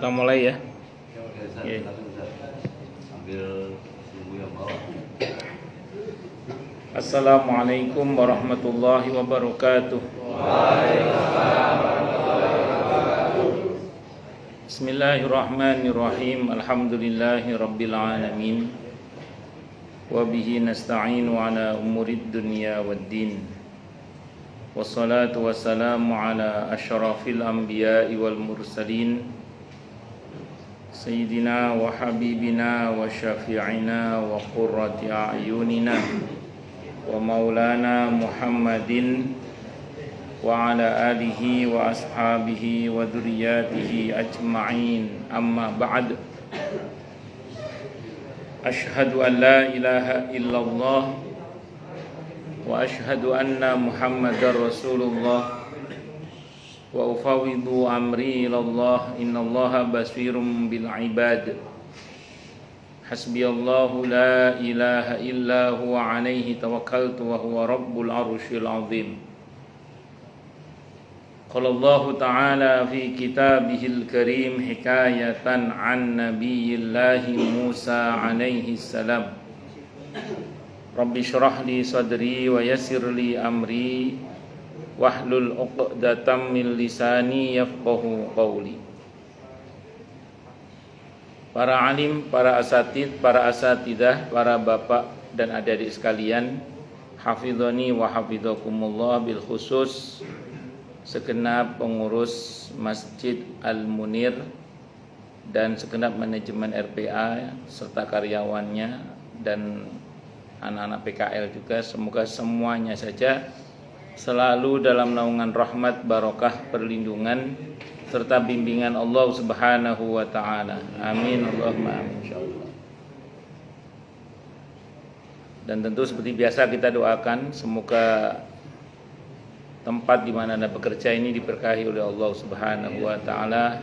Kita mulai ya. Ambil sumbu yang bawah. Assalamualaikum warahmatullahi wabarakatuh. Bismillahirrahmanirrahim. Alhamdulillahi rabbil alamin. Wa bihi nasta'inu ala umurid dunya waddin. Wassalatu wassalamu ala asyrafil anbiya'i wal mursalin Sayyidina wa habibina wa syafi'ina wa qurrati a'yunina wa maulana Muhammadin wa ala alihi wa ashabihi wa dhurriyyatihi ajma'in, amma ba'd. Ashhadu an la ilaha illallah wa ashhadu anna Muhammadar Rasulullah wa ufawwidu amri ilallah, innallaha basirun bil ibad. Hasbiyallahu la ilaha illa huwa alaihi tawakkaltu wa huwa rabbul arsyil azim. Qala Allah ta'ala fi kitabihil karim hikayatan an nabiyillahi Musa alaihi salam. Rabbi shrah li sadri wa yassir li amri wahlul 'uqdatam min lisani yafqahu qawli. Para alim, para asatid, para asatidah, para bapak dan adik-adik sekalian, hafizani wa hafizakumullah, bil khusus segenap pengurus Masjid Al-Munir dan segenap manajemen RPA serta karyawannya dan anak-anak PKL juga, semoga semuanya saja selalu dalam naungan rahmat, barokah, perlindungan serta bimbingan Allah Subhanahu wa taala. Amin Allahumma amin insyaallah. Dan tentu seperti biasa kita doakan semoga tempat di mana Anda bekerja ini diberkahi oleh Allah Subhanahu wa taala,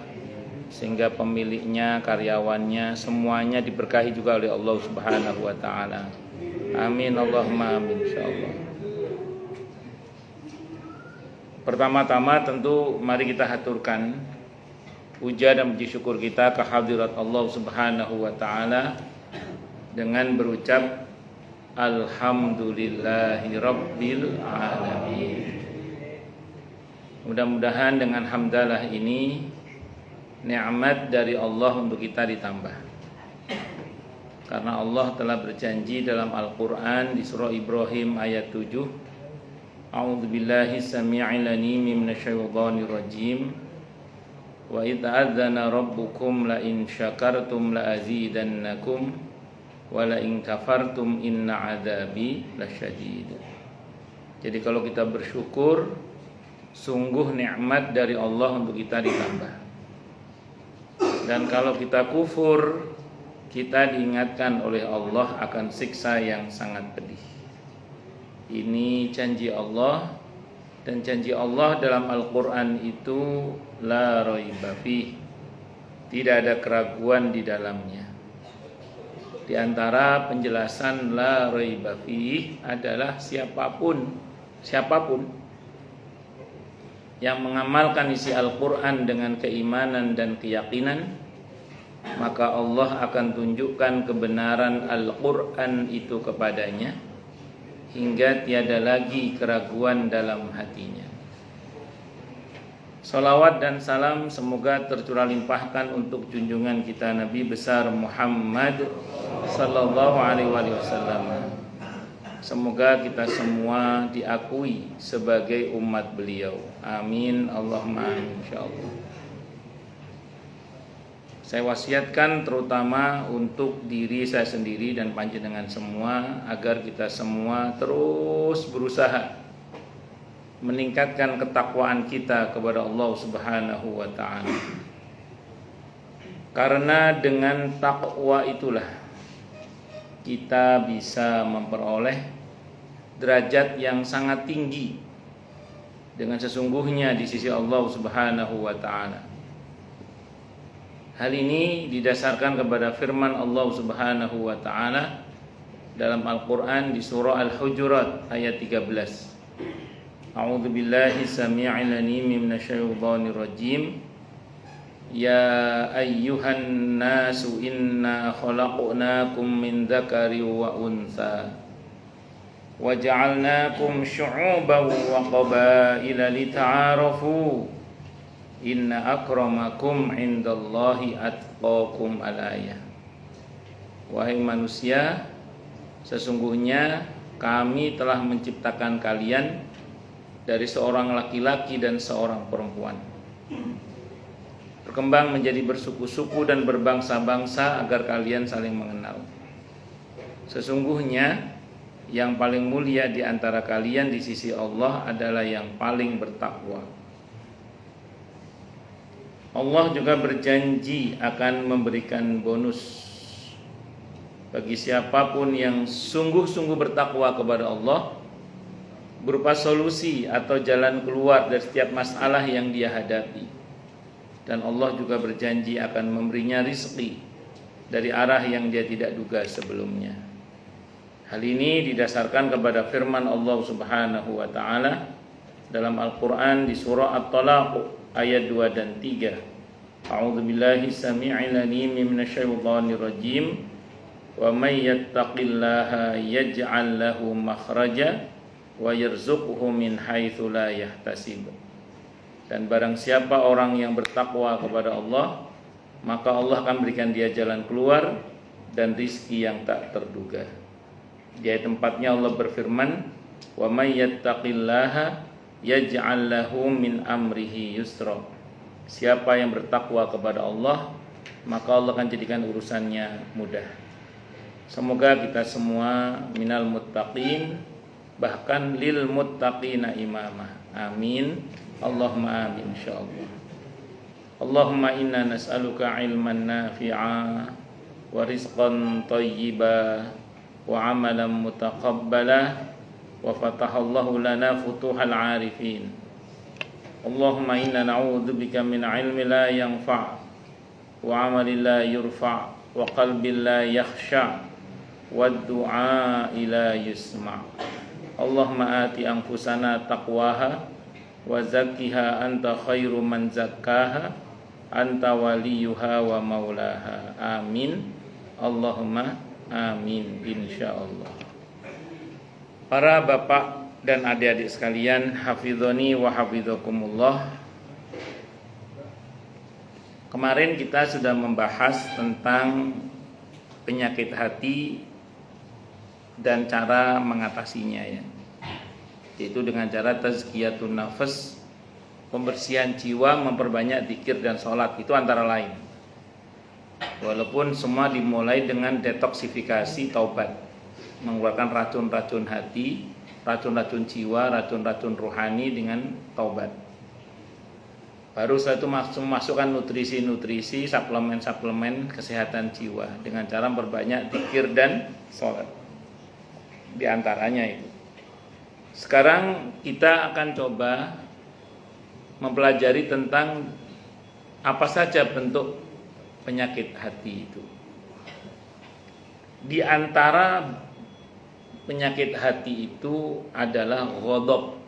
sehingga pemiliknya, karyawannya, semuanya diberkahi juga oleh Allah Subhanahu wa taala. Amin Allahumma amin insyaallah. Pertama-tama tentu mari kita haturkan puja dan puji syukur kita ke hadirat Allah Subhanahu wa taala dengan berucap alhamdulillahi rabbil alamin. Mudah-mudahan dengan hamdalah ini nikmat dari Allah untuk kita ditambah. Karena Allah telah berjanji dalam Al-Qur'an di surah Ibrahim ayat 7, A'udzu billahi samii'il 'aliim minasyaitonir rajiim. Wa idz adzana rabbukum la in syakartum la azidannakum wa la in kafartum inna 'adzabi lasyadid. Jadi kalau kita bersyukur, sungguh nikmat dari Allah untuk kita ditambah. Dan kalau kita kufur, kita diingatkan oleh Allah akan siksa yang sangat pedih. Ini janji Allah, dan janji Allah dalam Al-Quran itu la raiba fih, tidak ada keraguan di dalamnya. Di antara penjelasan la raiba fih adalah siapapun yang mengamalkan isi Al-Quran dengan keimanan dan keyakinan, maka Allah akan tunjukkan kebenaran Al-Quran itu kepadanya hingga tiada lagi keraguan dalam hatinya. Salawat dan salam semoga tercurah limpahkan untuk junjungan kita Nabi besar Muhammad sallallahu alaihi wasallam. Semoga kita semua diakui sebagai umat beliau. Amin Allahumma amin insyaallah. Saya wasiatkan terutama untuk diri saya sendiri dan panjenengan semua, agar kita semua terus berusaha meningkatkan ketakwaan kita kepada Allah Subhanahu wa taala. Karena dengan takwa itulah kita bisa memperoleh derajat yang sangat tinggi dengan sesungguhnya di sisi Allah Subhanahu wa taala. Hal ini didasarkan kepada firman Allah Subhanahu wa taala dalam Al-Qur'an di surah Al-Hujurat ayat 13. A'udzu billahi samii'il 'aliim minasyaitonir rajim. Ya ayyuhan nasu inna khalaqnakum min dzakari wa untha wa ja'alnakum syu'uban wa qabaila lita'arafu inna akramakum indallahi atqakum al-ayah. Wahai manusia, sesungguhnya kami telah menciptakan kalian dari seorang laki-laki dan seorang perempuan, berkembang menjadi bersuku-suku dan berbangsa-bangsa agar kalian saling mengenal. Sesungguhnya yang paling mulia di antara kalian di sisi Allah adalah yang paling bertakwa. Allah juga berjanji akan memberikan bonus bagi siapapun yang sungguh-sungguh bertakwa kepada Allah, berupa solusi atau jalan keluar dari setiap masalah yang dia hadapi. Dan Allah juga berjanji akan memberinya rizki dari arah yang dia tidak duga sebelumnya. Hal ini didasarkan kepada firman Allah Subhanahu wa taala dalam Al-Qur'an di surah At-Talaq ayat 2 dan 3. A'udzubillahi samii'il 'aliim minasyaitonir rajim. Wa may yattaqillaha yaj'al lahu makhraja wa yarzuqhu min haitsu la yahtasib. Dan barang siapa orang yang bertakwa kepada Allah, maka Allah akan berikan dia jalan keluar dan rizki yang tak terduga. Di ayat tempatnya Allah berfirman, wa may yattaqillaha yaj'al lahu min amrihi yusra. Siapa yang bertakwa kepada Allah, maka Allah akan jadikan urusannya mudah. Semoga kita semua minal muttaqin, bahkan lil muttaqina imamah. Amin. Allahumma amin insyaallah. Allahumma inna nas'aluka ilman nafi'a wa rizqan thayyiba wa amalan mutaqabbala wa fatahallahu lana futuhal arifin. Allahumma inna na'udzubika min ilmi la yanfa' wa amalin la yurfa' wa qalbin la yakhsha' wa du'a ila yusma'. Allahumma ati anfusana taqwaha wa zakkiha anta khairu man zakkaha anta waliyuha wa maulaha. Amin. Allahumma amin insyaallah. Para bapak dan adik-adik sekalian, hafizoni wa hafizakumullah. Kemarin kita sudah membahas tentang penyakit hati dan cara mengatasinya, ya, yaitu dengan cara tazkiyatun nafas, pembersihan jiwa, memperbanyak zikir dan sholat. Itu antara lain. Walaupun semua dimulai dengan detoksifikasi taubat, mengeluarkan racun-racun hati, racun-racun jiwa, racun-racun rohani dengan taubat. Baru setelah itu masukkan nutrisi-nutrisi, suplemen-suplemen kesehatan jiwa dengan cara memperbanyak zikir dan sholat. Di antaranya itu. Sekarang kita akan coba mempelajari tentang apa saja bentuk penyakit hati itu. Di antara penyakit hati itu adalah ghadab.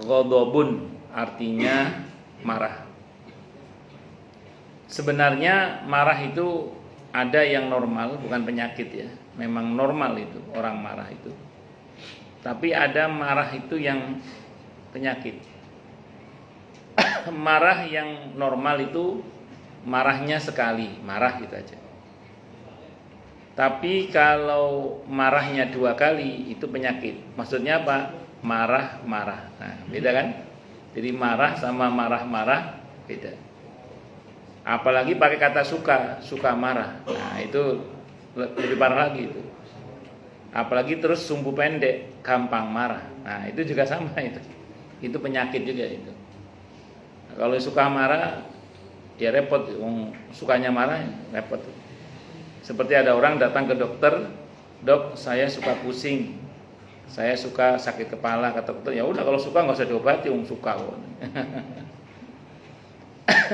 Ghadabun artinya marah. Sebenarnya marah itu ada yang normal, bukan penyakit, ya. Memang normal itu orang marah itu. Tapi ada marah itu yang penyakit. Marah yang normal itu marahnya sekali, marah gitu aja. Tapi kalau marahnya 2 kali itu penyakit. Maksudnya apa? Marah-marah. Nah, beda kan? Jadi marah sama marah-marah beda. Apalagi pakai kata suka marah. Nah, itu lebih parah lagi itu. Apalagi terus sumbu pendek, gampang marah. Nah, itu juga sama itu. Itu penyakit juga itu. Nah, kalau suka marah, ya repot. Sukanya marah, repot. Seperti ada orang datang ke dokter, dok, saya suka pusing, saya suka sakit kepala. Kata dokter, ya udah kalau suka nggak usah diobati, suka kok.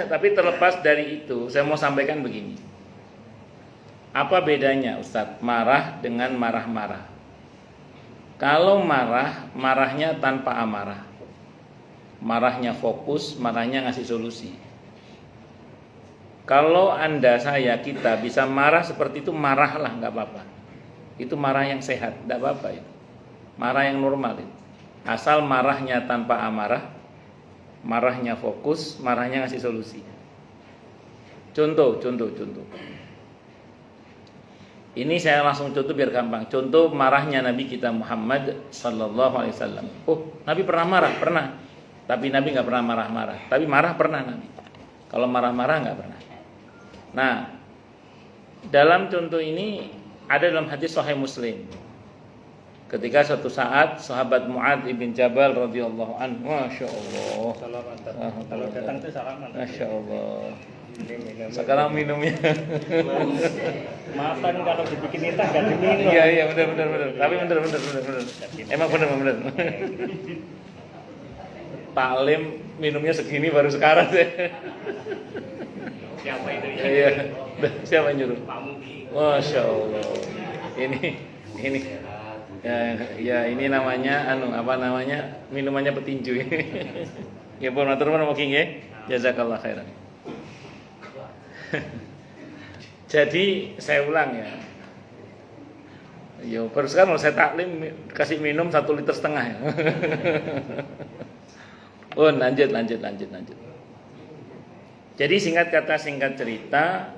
Tapi terlepas dari itu, saya mau sampaikan begini. Apa bedanya Ustadz marah dengan marah-marah? Kalau marah, marahnya tanpa amarah. Marahnya fokus, marahnya ngasih solusi. Kalau Anda, saya, kita bisa marah seperti itu, marahlah, nggak apa-apa. Itu marah yang sehat, nggak apa-apa itu. Marah yang normal itu. Asal marahnya tanpa amarah, marahnya fokus, marahnya ngasih solusi. Contoh. Ini saya langsung contoh biar gampang. Contoh marahnya Nabi kita Muhammad sallallahu alaihi wasallam. Oh, Nabi pernah marah? Pernah. Tapi Nabi nggak pernah marah-marah. Tapi marah pernah Nabi. Kalau marah-marah nggak pernah. Nah, dalam contoh ini ada dalam hadis Sahih Muslim. Ketika suatu saat sahabat Mu'adz bin Jabal radhiyallahu anhu, masya Allah. Kalau datang itu salaman. Masya Allah. Sekarang minumnya. Maafkan kalau dibikin nita gak diminum. Iya benar. Tapi benar. Emang benar. Taklim minumnya segini baru sekarang sih. Siapa itu? Iya. Siapa yang nyuruh? Pak Mugi. Masya Allah. Ini. Ya ini namanya minumannya petinju. Ya pun matur nuwun mugi nggih. Jazakallah khairan. Jadi saya ulang ya. Yo baru sekarang saya taklim kasih minum 1,5 liter ya. Oh lanjut. Jadi singkat kata singkat cerita,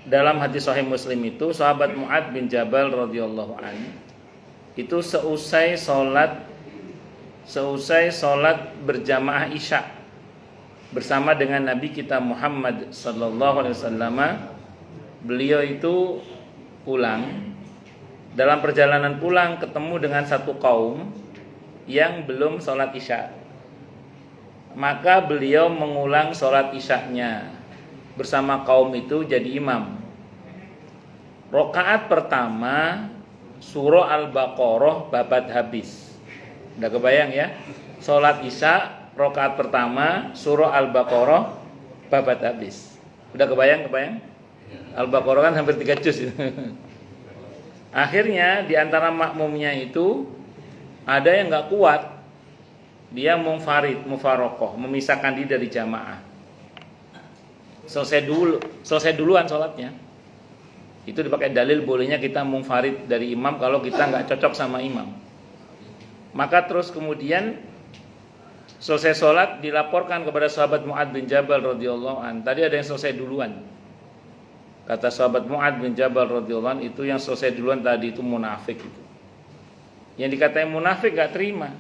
dalam hadis Sahih Muslim itu sahabat Mu'adz bin Jabal radhiyallahu anhu itu seusai sholat berjamaah Isya bersama dengan Nabi kita Muhammad sallallahu alaihi wasallam, beliau itu pulang. Dalam perjalanan pulang ketemu dengan satu kaum yang belum sholat Isya. Maka beliau mengulang sholat Isyanya bersama kaum itu jadi imam. Rakaat pertama surah Al-Baqarah babat habis. Udah kebayang ya? Sholat Isya rakaat pertama surah Al-Baqarah babat habis. Udah kebayang? Al-Baqarah kan hampir 3 juz. Akhirnya di antara makmumnya itu ada yang enggak kuat. Dia mufarokoh, memisahkan diri dari jamaah. Selesai duluan sholatnya. Itu dipakai dalil bolehnya kita munfarid dari imam kalau kita nggak cocok sama imam. Maka terus kemudian selesai sholat dilaporkan kepada sahabat Mu'adz bin Jabal radhiyallahu an. Tadi ada yang selesai duluan. Kata sahabat Mu'adz bin Jabal radhiyallahu an, itu yang selesai duluan tadi itu munafik itu. Yang dikatain munafik nggak terima.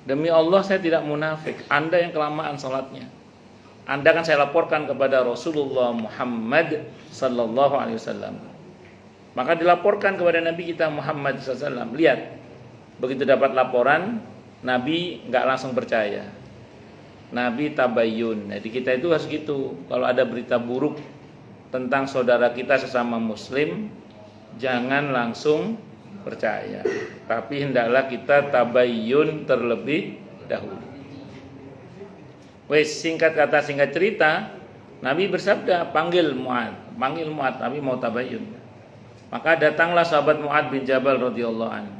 Demi Allah saya tidak munafik. Anda yang kelamaan sholatnya. Anda kan saya laporkan kepada Rasulullah Muhammad sallallahu alaihi wasallam. Maka dilaporkan kepada Nabi kita Muhammad sallallahu alaihi wasallam. Lihat, begitu dapat laporan, Nabi enggak langsung percaya. Nabi tabayyun. Jadi kita itu harus gitu. Kalau ada berita buruk tentang saudara kita sesama muslim, jangan langsung percaya. Tapi hendaklah kita tabayyun terlebih dahulu. Wes, singkat kata singkat cerita, Nabi bersabda, panggil Mu'adz, Nabi mau tabayyun. Maka datanglah sahabat Mu'adz bin Jabal radhiyallahu anhu.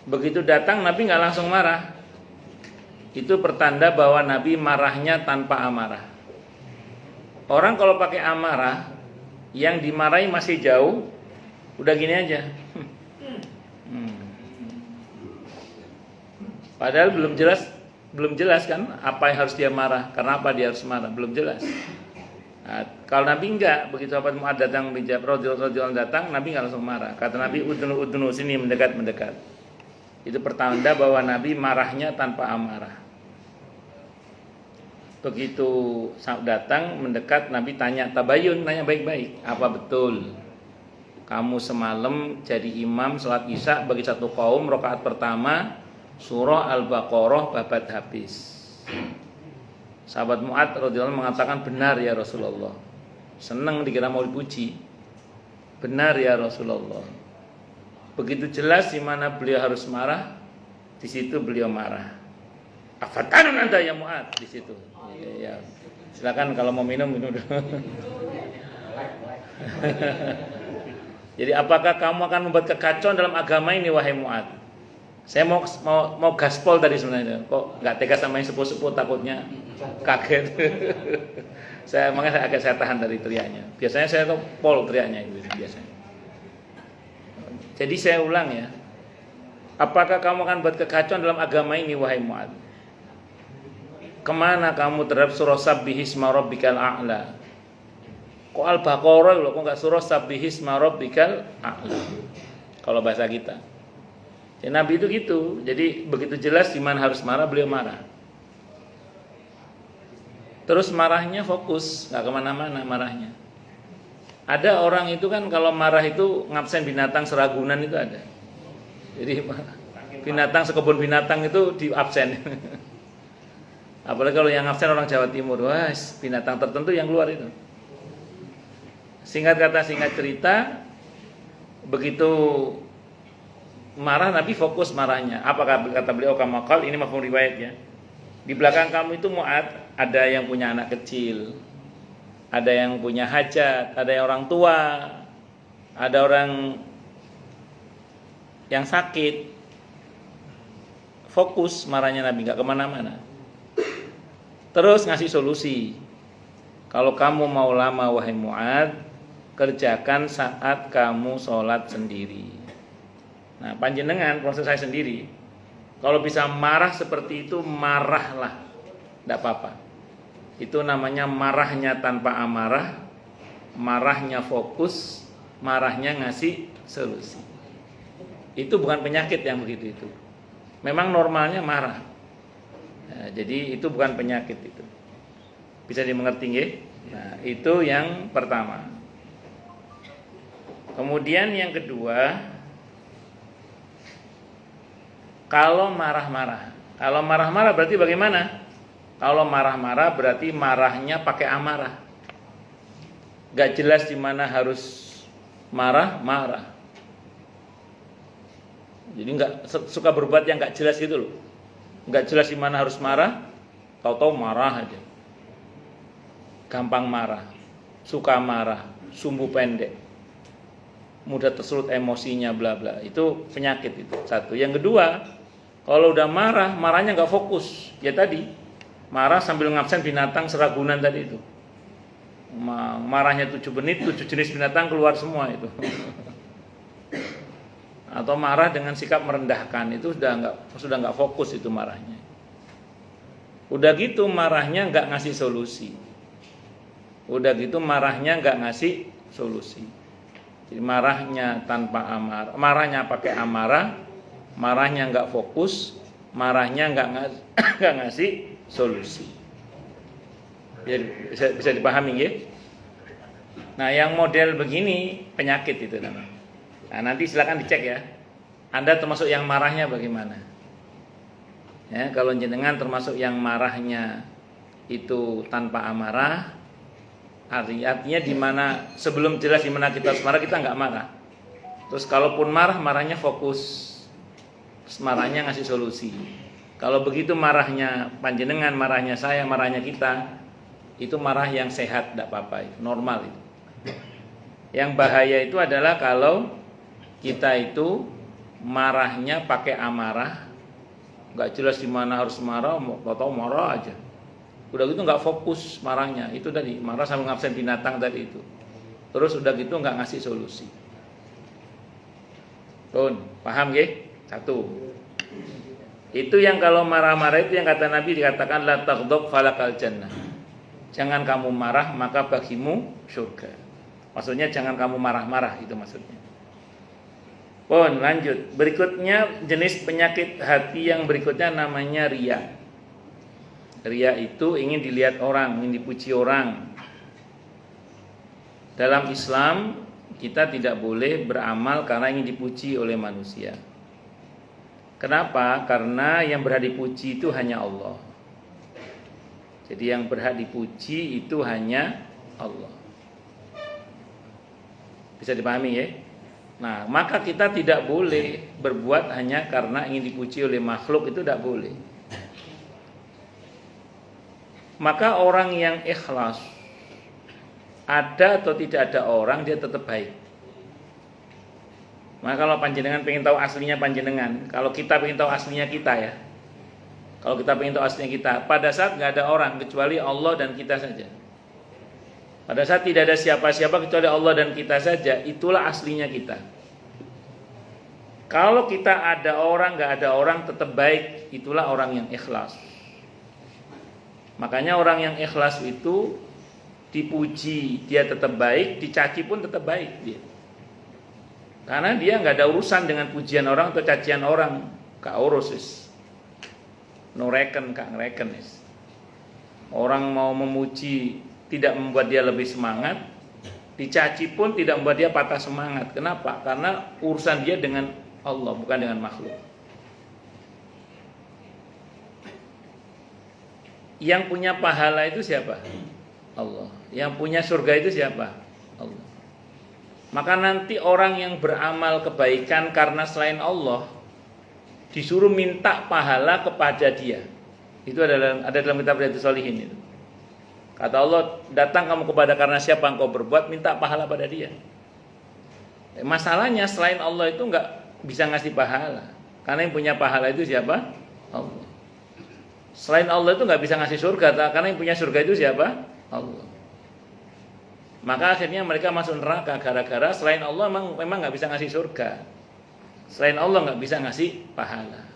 Begitu datang Nabi enggak langsung marah. Itu pertanda bahwa Nabi marahnya tanpa amarah. Orang kalau pakai amarah, yang dimarahi masih jauh, udah gini aja. Padahal belum jelas kan apa yang harus dia marah, karena apa dia harus marah, belum jelas. Nah, kalau Nabi enggak, begitu sahabat Mu'adz datang bin Jabal radhiyallahu datang, Nabi enggak langsung marah. Kata Nabi, udnu sini, mendekat. Itu pertanda bahwa Nabi marahnya tanpa amarah. Begitu datang mendekat, Nabi tanya tabayun, nanya baik-baik, apa betul kamu semalam jadi imam sholat Isya bagi satu kaum, rakaat pertama surah Al-Baqarah babat habis? Sahabat Mu'adz radhiyallahu mengatakan, benar ya Rasulullah. Senang dikira mau dipuji. Benar ya Rasulullah. Begitu jelas di mana beliau harus marah, di situ beliau marah. Afatanun anta ya Mu'adz, di situ. Ya. Silakan kalau mau minum dulu. Jadi apakah kamu akan membuat kekacauan dalam agama ini wahai Mu'adz? Saya mau gaspol tadi sebenarnya, kok nggak tega sama yang sepuh-sepuh, takutnya kaget. Makanya saya tahan dari teriaknya. Biasanya saya tuh pol teriaknya itu biasanya. Jadi saya ulang ya. Apakah kamu akan buat kekacauan dalam agama ini wahai Mu'ad? Kemana kamu terhadap surah Sabbihisma Rabbikal A'la? Kok Al-Baqarah loh, kok nggak surah Sabbihisma Rabbikal A'la? Kalau bahasa kita. Ya, Nabi itu gitu. Jadi begitu jelas di mana harus marah, beliau marah. Terus marahnya fokus, nggak kemana-mana marahnya. Ada orang itu kan kalau marah itu ngabsen binatang seragunan itu ada. Jadi binatang sekebun binatang itu di absen. Apalagi kalau yang absen orang Jawa Timur, wah binatang tertentu yang keluar itu. Singkat kata singkat cerita, begitu marah Nabi fokus marahnya. Apa kata beliau kamakal, ini mafhum riwayatnya. Di belakang kamu itu Mu'ad, ada yang punya anak kecil, ada yang punya hajat, ada yang orang tua, ada orang yang sakit. Fokus marahnya Nabi, gak kemana-mana. Terus ngasih solusi. Kalau kamu mau lama wahai Mu'ad, kerjakan saat kamu sholat sendiri. Nah, panjenengan proses saya sendiri. Kalau bisa marah seperti itu, marahlah. Tidak apa-apa. Itu namanya marahnya tanpa amarah, marahnya fokus, marahnya ngasih solusi. Itu bukan penyakit yang begitu itu. Memang normalnya marah. Nah, jadi itu bukan penyakit itu. Bisa dimengerti nggih? Nah, itu yang pertama. Kemudian yang kedua, kalau marah-marah. Kalau marah-marah berarti bagaimana? Kalau marah-marah berarti marahnya pakai amarah. Gak jelas di mana harus marah. Jadi nggak suka berbuat yang nggak jelas gitu loh. Nggak jelas di mana harus marah, tahu-tahu marah aja. Gampang marah, suka marah, sumbu pendek, mudah tersulut emosinya, bla bla. Itu penyakit itu. Satu. Yang kedua, kalau udah marah, marahnya nggak fokus. Ya tadi marah sambil ngabsen binatang seragunan tadi itu. Marahnya 7 menit, 7 jenis binatang keluar semua itu. Atau marah dengan sikap merendahkan, itu sudah nggak fokus itu marahnya. Udah gitu marahnya nggak ngasih solusi. Udah gitu marahnya nggak ngasih solusi. Jadi marahnya tanpa amarah, marahnya pakai amarah, marahnya nggak fokus, marahnya nggak ngasih solusi. Jadi bisa dipahami ya? Nah, yang model begini penyakit itu namanya. Nah, nanti silakan dicek ya. Anda termasuk yang marahnya bagaimana? Ya, kalau jenengan termasuk yang marahnya itu tanpa amarah, artinya di mana sebelum jelas di mana kita harus marah, kita nggak marah. Terus kalaupun marah, marahnya fokus, marahnya ngasih solusi. Kalau begitu marahnya panjenengan, marahnya saya, marahnya kita, itu marah yang sehat, tidak apa-apa, normal itu. Yang bahaya itu adalah kalau kita itu marahnya pakai amarah, nggak jelas di mana harus marah, tahu marah aja. Udah gitu nggak fokus marahnya, itu tadi marah sambil ngabsen binatang tadi itu. Terus udah gitu nggak ngasih solusi. Paham gak? Satu. Itu yang kalau marah-marah itu yang kata Nabi dikatakan la taghdab falakal jannah. Jangan kamu marah maka bagimu surga. Maksudnya jangan kamu marah-marah, itu maksudnya. Lanjut. Berikutnya jenis penyakit hati yang berikutnya namanya riya. Riya itu ingin dilihat orang, ingin dipuji orang. Dalam Islam kita tidak boleh beramal karena ingin dipuji oleh manusia. Kenapa? Karena yang berhak dipuji itu hanya Allah. Jadi yang berhak dipuji itu hanya Allah. Bisa dipahami ya? Nah, maka kita tidak boleh berbuat hanya karena ingin dipuji oleh makhluk, itu tidak boleh. Maka orang yang ikhlas, ada atau tidak ada orang, dia tetap baik. Maka kalau panjenengan pengen tahu aslinya panjenengan, kalau kita pengen tahu aslinya kita ya. Kalau kita pengen tahu aslinya kita, pada saat nggak ada orang kecuali Allah dan kita saja. Pada saat tidak ada siapa-siapa kecuali Allah dan kita saja, itulah aslinya kita. Kalau kita ada orang, nggak ada orang, tetap baik, itulah orang yang ikhlas. Makanya orang yang ikhlas itu dipuji, dia tetap baik, dicaci pun tetap baik dia. Karena dia nggak ada urusan dengan pujian orang atau cacian orang, gak urus is. No reken, kak ngereken is. Orang mau memuji tidak membuat dia lebih semangat, dicaci pun tidak membuat dia patah semangat. Kenapa? Karena urusan dia dengan Allah, bukan dengan makhluk. Yang punya pahala itu siapa? Allah. Yang punya surga itu siapa? Allah. Maka nanti orang yang beramal kebaikan karena selain Allah disuruh minta pahala kepada dia. Itu ada dalam kitab Riyadhus Shalihin itu. Kata Allah, datang kamu kepada karena siapa engkau berbuat, minta pahala pada dia. Masalahnya selain Allah itu enggak bisa ngasih pahala. Karena yang punya pahala itu siapa? Allah. Selain Allah itu enggak bisa ngasih surga, karena yang punya surga itu siapa? Allah. Maka akhirnya mereka masuk neraka gara-gara selain Allah memang nggak bisa ngasih surga. Selain Allah nggak bisa ngasih pahala.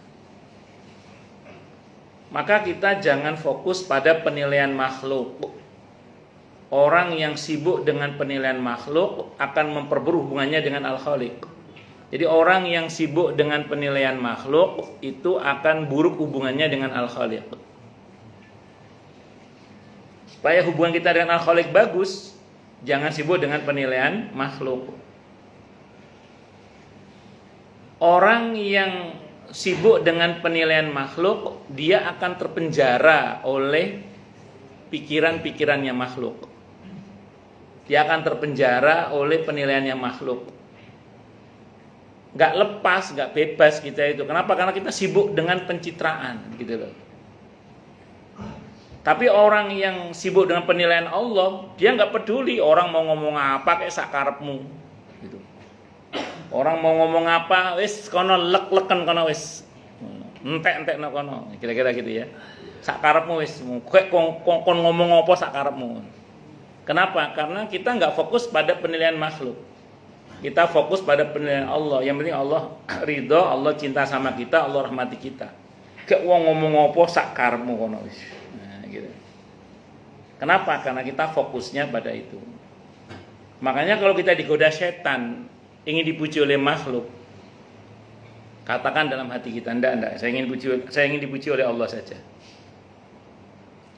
Maka kita jangan fokus pada penilaian makhluk. Orang yang sibuk dengan penilaian makhluk akan memperburuk hubungannya dengan Al-Khaliq. Jadi orang yang sibuk dengan penilaian makhluk itu akan buruk hubungannya dengan Al-Khaliq. Supaya hubungan kita dengan Al-Khaliq bagus, jangan sibuk dengan penilaian makhluk. Orang yang sibuk dengan penilaian makhluk, dia akan terpenjara oleh pikiran-pikirannya makhluk. Dia akan terpenjara oleh penilaiannya makhluk. Gak lepas, gak bebas kita itu. Kenapa? Karena kita sibuk dengan pencitraan, gitu loh. Tapi orang yang sibuk dengan penilaian Allah, dia nggak peduli orang mau ngomong apa kayak sakarepmu. Gitu. Orang mau ngomong apa, wis kono lek-leken kono wis. Entek-entek no kono. Kira-kira gitu ya. Sakarepmu wis, kayak kon ngomong apa sakarepmu. Kenapa? Karena kita nggak fokus pada penilaian makhluk. Kita fokus pada penilaian Allah. Yang penting Allah ridho, Allah cinta sama kita, Allah rahmati kita. Kayak wong ngomong apa sakarepmu kono wis. Gitu. Kenapa? Karena kita fokusnya pada itu. Makanya kalau kita digoda setan, ingin dipuji oleh makhluk, katakan dalam hati kita, enggak, saya ingin dipuji oleh Allah saja.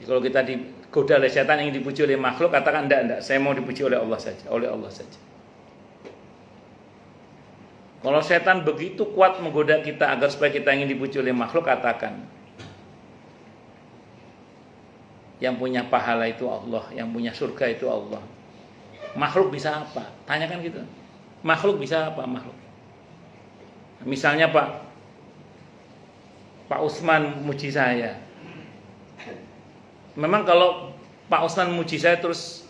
Jadi kalau kita digoda oleh setan ingin dipuji oleh makhluk, katakan enggak, saya mau dipuji oleh Allah saja, oleh Allah saja. Kalau setan begitu kuat menggoda kita agar supaya kita ingin dipuji oleh makhluk, katakan yang punya pahala itu Allah, yang punya surga itu Allah. Makhluk bisa apa? Tanyakan gitu. Makhluk bisa apa? Makhluk. Misalnya Pak Usman muji saya. Memang kalau Pak Usman muji saya terus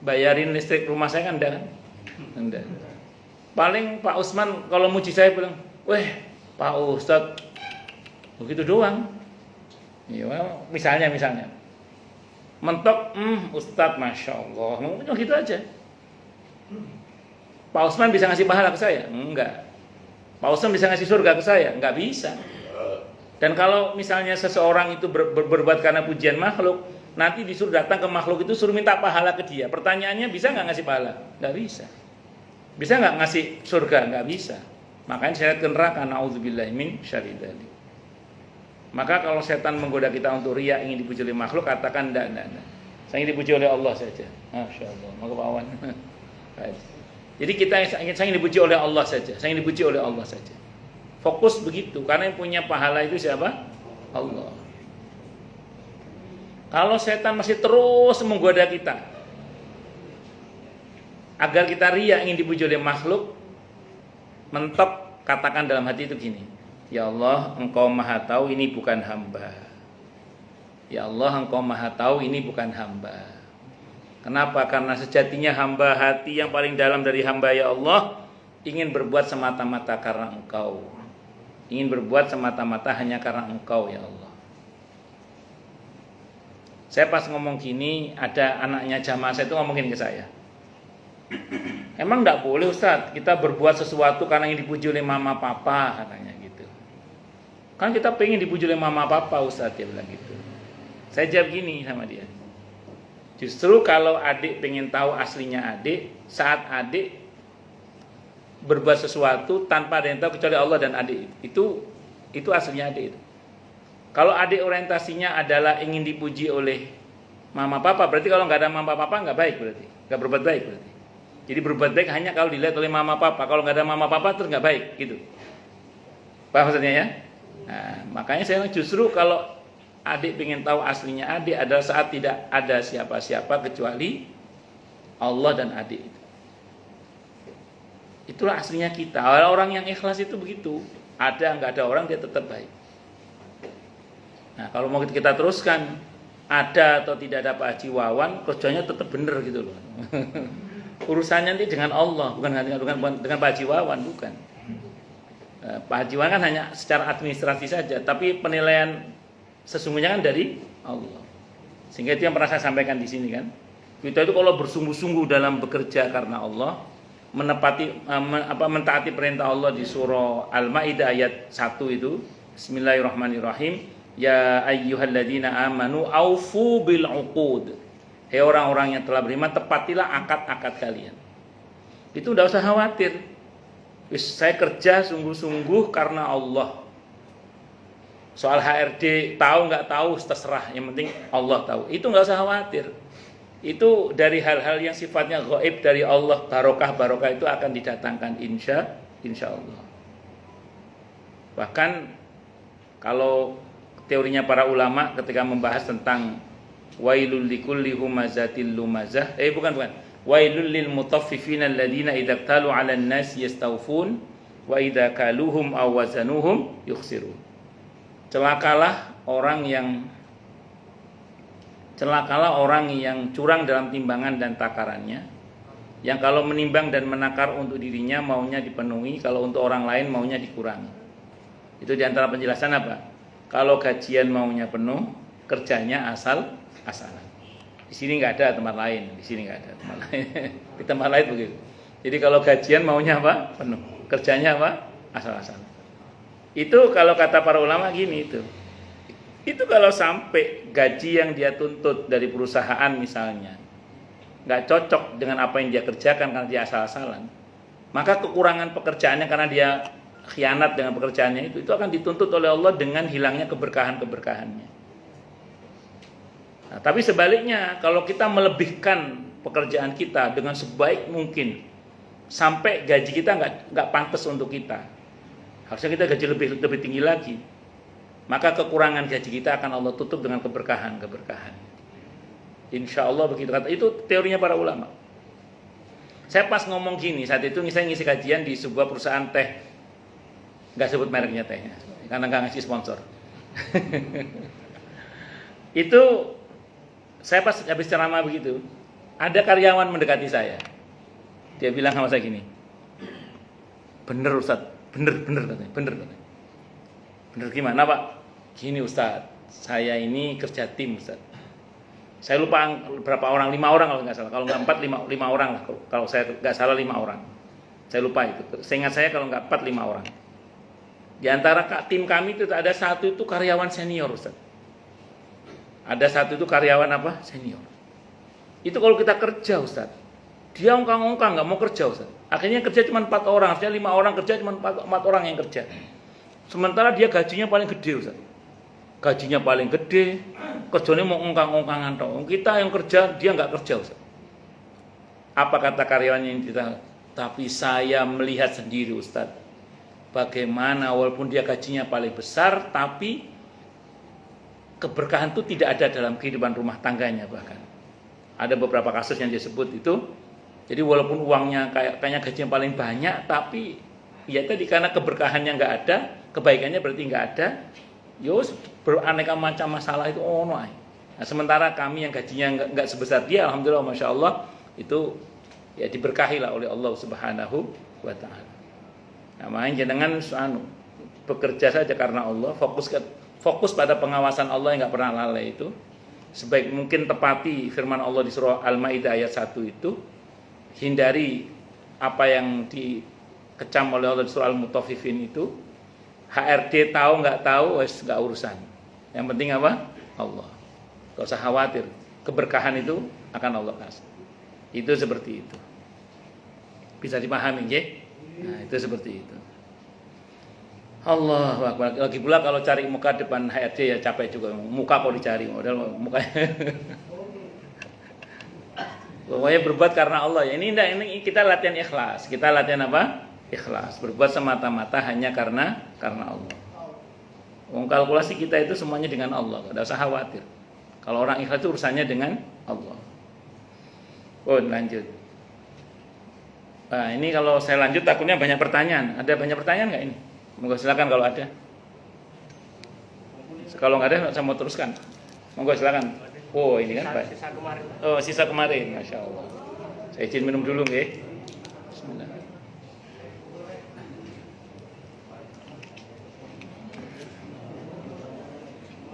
bayarin listrik rumah saya kan enggak kan? Enggak. Paling Pak Usman kalau muji saya bilang, "Weh, Pak Ustadz." Begitu doang. Ya, misalnya. Mentok, Ustadz, Masya Allah. Gitu aja. Pak Usman bisa ngasih pahala ke saya? Enggak. Pak Usman bisa ngasih surga ke saya? Enggak bisa. Dan kalau misalnya seseorang itu berbuat karena pujian makhluk, nanti disuruh datang ke makhluk itu suruh minta pahala ke dia. Pertanyaannya, bisa nggak ngasih pahala? Enggak bisa. Bisa nggak ngasih surga? Enggak bisa. Makanya syarat ke neraka, na'udzubillahi min syarri dzalik. Maka kalau setan menggoda kita untuk riya, ingin dipuji oleh makhluk, katakan enggak. Saya ingin dipuji oleh Allah saja. Masya Allah. Maka Pak Awan. Jadi kita ingin dipuji oleh Allah saja. Saya ingin dipuji oleh Allah saja. Fokus begitu. Karena yang punya pahala itu siapa? Allah. Kalau setan masih terus menggoda kita agar kita riya ingin dipuji oleh makhluk, mentok, katakan dalam hati itu gini: ya Allah, Engkau Maha Tahu ini bukan hamba. Ya Allah, Engkau Maha Tahu ini bukan hamba. Kenapa? Karena sejatinya hamba, hati yang paling dalam dari hamba ya Allah, ingin berbuat semata-mata karena Engkau. Ingin berbuat semata-mata hanya karena Engkau ya Allah. Saya pas ngomong gini, ada anaknya jamaah saya itu ngomongin ke saya. Emang enggak boleh Ustaz, kita berbuat sesuatu karena ingin dipuji oleh mama papa, katanya gitu. Kan kita pengen dipuji oleh mama papa Ustaz, dia bilang gitu. Saya jawab gini sama dia. Justru kalau adik pengen tahu aslinya adik, saat adik berbuat sesuatu tanpa ada yang tahu kecuali Allah dan adik, itu aslinya adik itu. Kalau adik orientasinya adalah ingin dipuji oleh mama papa, berarti kalau nggak ada mama papa nggak baik berarti, nggak berbuat baik berarti. Jadi berbuat baik hanya kalau dilihat oleh mama papa. Kalau nggak ada mama papa terus nggak baik gitu. Paham maksudnya ya? Nah, makanya saya justru kalau adik ingin tahu aslinya adik adalah saat tidak ada siapa-siapa kecuali Allah dan adik itu. Itulah aslinya kita. Orang yang ikhlas itu begitu. Ada nggak ada orang dia tetap baik. Nah, kalau mau kita teruskan, ada atau tidak ada Pak Haji Wawan, kerjanya tetap benar gitu loh. Urusannya nanti dengan Allah, bukan dengan Pak Haji Wawan, bukan. Pak Haji Wawan kan hanya secara administrasi saja, tapi penilaian sesungguhnya kan dari Allah. Sehingga itu yang pernah saya sampaikan di sini kan. Kita itu kalau bersungguh-sungguh dalam bekerja karena Allah, mentaati perintah Allah di surah Al-Maidah ayat 1 itu, Bismillahirrahmanirrahim. Ya ayyuhalladzina amanu aufu bil uqud. Hei orang-orang yang telah beriman, tepatilah akad-akad kalian. Itu enggak usah khawatir. Saya kerja sungguh-sungguh karena Allah. Soal HRD tahu enggak tahu terserah, yang penting Allah tahu. Itu enggak usah khawatir. Itu dari hal-hal yang sifatnya gaib dari Allah, barokah itu akan didatangkan insya Allah. Bahkan kalau teorinya para ulama ketika membahas tentang wailul likulli humazatil lumazah, bukan. Wailul lil mutaffifina alladziina idza iktalu 'alan nasi yastawfun wa idza kaluhum aw wazanuhum yukhsirun. Celakalah orang yang curang dalam timbangan dan takarannya, yang kalau menimbang dan menakar untuk dirinya maunya dipenuhi, kalau untuk orang lain maunya dikurangi. Itu diantara penjelasan apa? Kalau gajian maunya penuh, kerjanya asal-asalan. Di sini nggak ada tempat lain, di sini nggak ada tempat lain. Di tempat lain begitu. Jadi kalau gajian maunya apa? Penuh. Kerjanya apa? Asal-asalan. Itu kalau kata para ulama gini itu. Itu kalau sampai gaji yang dia tuntut dari perusahaan misalnya nggak cocok dengan apa yang dia kerjakan karena dia asal-asalan, maka kekurangan pekerjaannya karena dia khianat dengan pekerjaannya itu akan dituntut oleh Allah dengan hilangnya keberkahannya. Nah, tapi sebaliknya kalau kita melebihkan pekerjaan kita dengan sebaik mungkin sampai gaji kita nggak pantas untuk kita, harusnya kita gaji lebih tinggi lagi, maka kekurangan gaji kita akan Allah tutup dengan keberkahan. Insya Allah begitu kata. Itu teorinya para ulama. Saya pas ngomong gini saat itu saya ngisi kajian di sebuah perusahaan teh. Nggak sebut mereknya tehnya, karena nggak ngasih sponsor. Itu saya pas habis ceramah begitu, ada karyawan mendekati saya. Dia bilang sama saya gini, bener Ustaz, bener katanya, bener. Bener gimana Pak? Gini Ustaz, saya ini kerja tim Ustaz. Saya lupa berapa orang, 5 orang kalau nggak salah. Kalau nggak 4, 5 orang lah. Kalau saya nggak salah 5 orang. Saya lupa itu. Seingat saya kalau nggak 4, 5 orang. Di antara tim kami itu ada satu itu karyawan senior Ustaz. Ada satu itu karyawan apa? Senior. Itu kalau kita kerja Ustaz, dia ongkang-ongkang nggak mau kerja Ustaz. Akhirnya kerja cuma 4 orang, harusnya 5 orang kerja cuma 4 orang yang kerja. Sementara dia gajinya paling gede Ustaz. Gajinya paling gede, kerjanya mau ongkang-ongkangan toh. Kita yang kerja, dia nggak kerja Ustaz. Apa kata karyawannya yang kita? Tapi saya melihat sendiri Ustaz, bagaimana walaupun dia gajinya paling besar, tapi keberkahan itu tidak ada dalam kehidupan rumah tangganya. Bahkan ada beberapa kasus yang disebut itu. Jadi walaupun uangnya kayaknya gajinya paling banyak, tapi ya tadi karena keberkahannya nggak ada, kebaikannya berarti nggak ada. Yos beraneka macam masalah itu Nah, sementara kami yang gajinya nggak sebesar dia, alhamdulillah, masya Allah, itu ya diberkahi lah oleh Allah Subhanahu wa Ta'ala. Nah, makanya jangan bekerja saja karena Allah, fokus pada pengawasan Allah yang nggak pernah lalai itu. Sebaik mungkin tepati firman Allah di surah Al-Maidah ayat 1 itu, hindari apa yang dikecam oleh Allah di surah Al-Mutaffifin itu. HRD tahu nggak tahu, wes nggak urusan. Yang penting apa? Allah. Gak usah khawatir, keberkahan itu akan Allah kasih. Itu seperti itu. Bisa dipahami, ya? Nah, itu seperti itu. Allah Akbar. Lagi pula kalau cari muka depan HRD ya capek juga. Muka kok dicari, modal mukanya. Pokoknya berbuat karena Allah. Ya, ini kita latihan ikhlas. Kita latihan apa? Ikhlas. Berbuat semata-mata hanya karena Allah. Kalkulasi kita itu semuanya dengan Allah. Tidak usah khawatir. Kalau orang ikhlas itu urusannya dengan Allah. Oh, lanjut. Nah, ini kalau saya lanjut takutnya banyak pertanyaan. Ada banyak pertanyaan nggak ini? Monggo silakan kalau ada. Kalau nggak ada saya mau teruskan. Monggo silakan. Oh, ini kan Pak. Sisa kemarin. Oh, sisa kemarin. Masya Allah. Saya izin minum dulu nggih. Bismillah.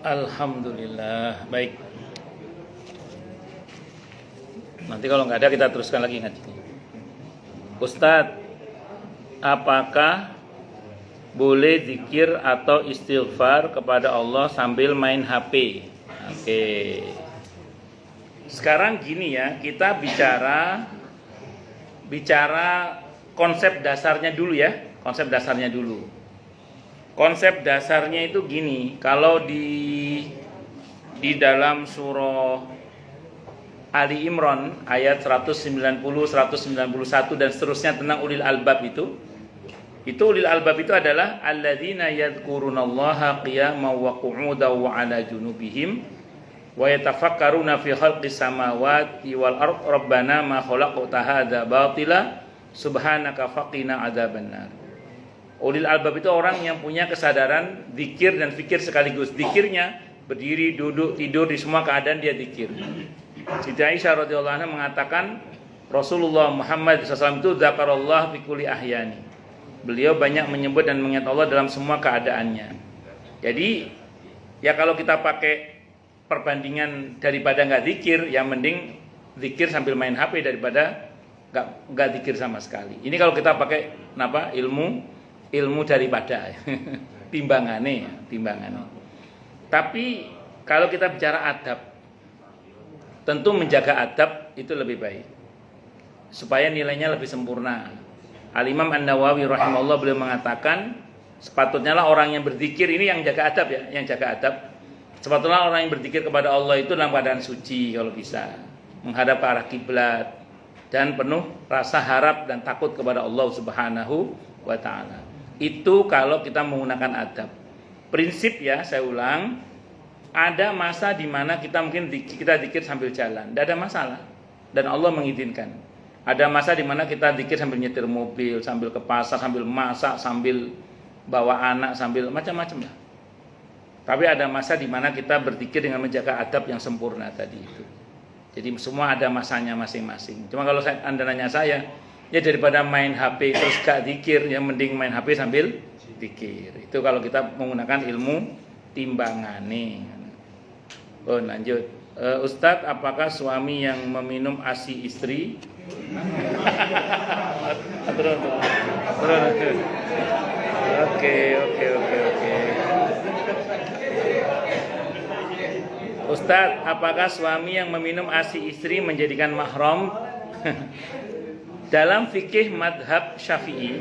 Alhamdulillah. Baik. Nanti kalau nggak ada kita teruskan lagi ngaji. Ustadz, apakah boleh zikir atau istighfar kepada Allah sambil main HP? Oke. Sekarang gini ya, kita bicara konsep dasarnya dulu ya. Konsep dasarnya dulu. Konsep dasarnya itu gini, kalau di dalam surah Ali Imran ayat 190, 191 dan seterusnya tentang ulil albab itu ulil albab itu adalah alladzina yadhkurunallaha qiyaman wa qu'udan wa 'ala junubihim wa yatafakkaruna fi khalqis samawati wal ardh rabbana ma khalaqta hadza batila subhanaka faqina adzabannar. Ulil albab itu orang yang punya kesadaran zikir dan fikir sekaligus. Zikirnya berdiri, duduk, tidur, di semua keadaan dia zikir. Siti Aisyah radhiyallahu anha mengatakan Rasulullah Muhammad SAW itu zakarallah fi kulli ahyani. Beliau banyak menyebut dan mengingat Allah dalam semua keadaannya. Jadi ya kalau kita pakai perbandingan daripada nggak zikir, yang mending zikir sambil main HP daripada nggak zikir sama sekali. Ini kalau kita pakai ilmu daripada timbangannya. Tapi kalau kita bicara adab, tentu menjaga adab itu lebih baik supaya nilainya lebih sempurna. Al-Imam An-Nawawi rahimahullah beliau mengatakan sepatutnya lah orang yang berzikir ini yang jaga adab ya, yang jaga adab. Sepatutnya orang yang berzikir kepada Allah itu dalam keadaan suci kalau bisa, menghadap ke arah kiblat dan penuh rasa harap dan takut kepada Allah Subhanahu wa taala. Itu kalau kita menggunakan adab. Prinsip ya, saya ulang, ada masa di mana kita mungkin kita zikir sambil jalan, tidak ada masalah dan Allah mengizinkan. Ada masa di mana kita zikir sambil nyetir mobil, sambil ke pasar, sambil masak, sambil bawa anak, sambil macam-macam lah. Tapi ada masa di mana kita berzikir dengan menjaga adab yang sempurna tadi itu. Jadi semua ada masanya masing-masing. Cuma kalau Anda nanya saya, ya daripada main HP terus gak zikir, yang mending main HP sambil zikir. Itu kalau kita menggunakan ilmu timbangane. Oh, lanjut. Ustadz, apakah suami yang meminum ASI istri? Oke. Ustadz, apakah suami yang meminum ASI istri menjadikan mahram? Dalam fikih madhab Syafi'i,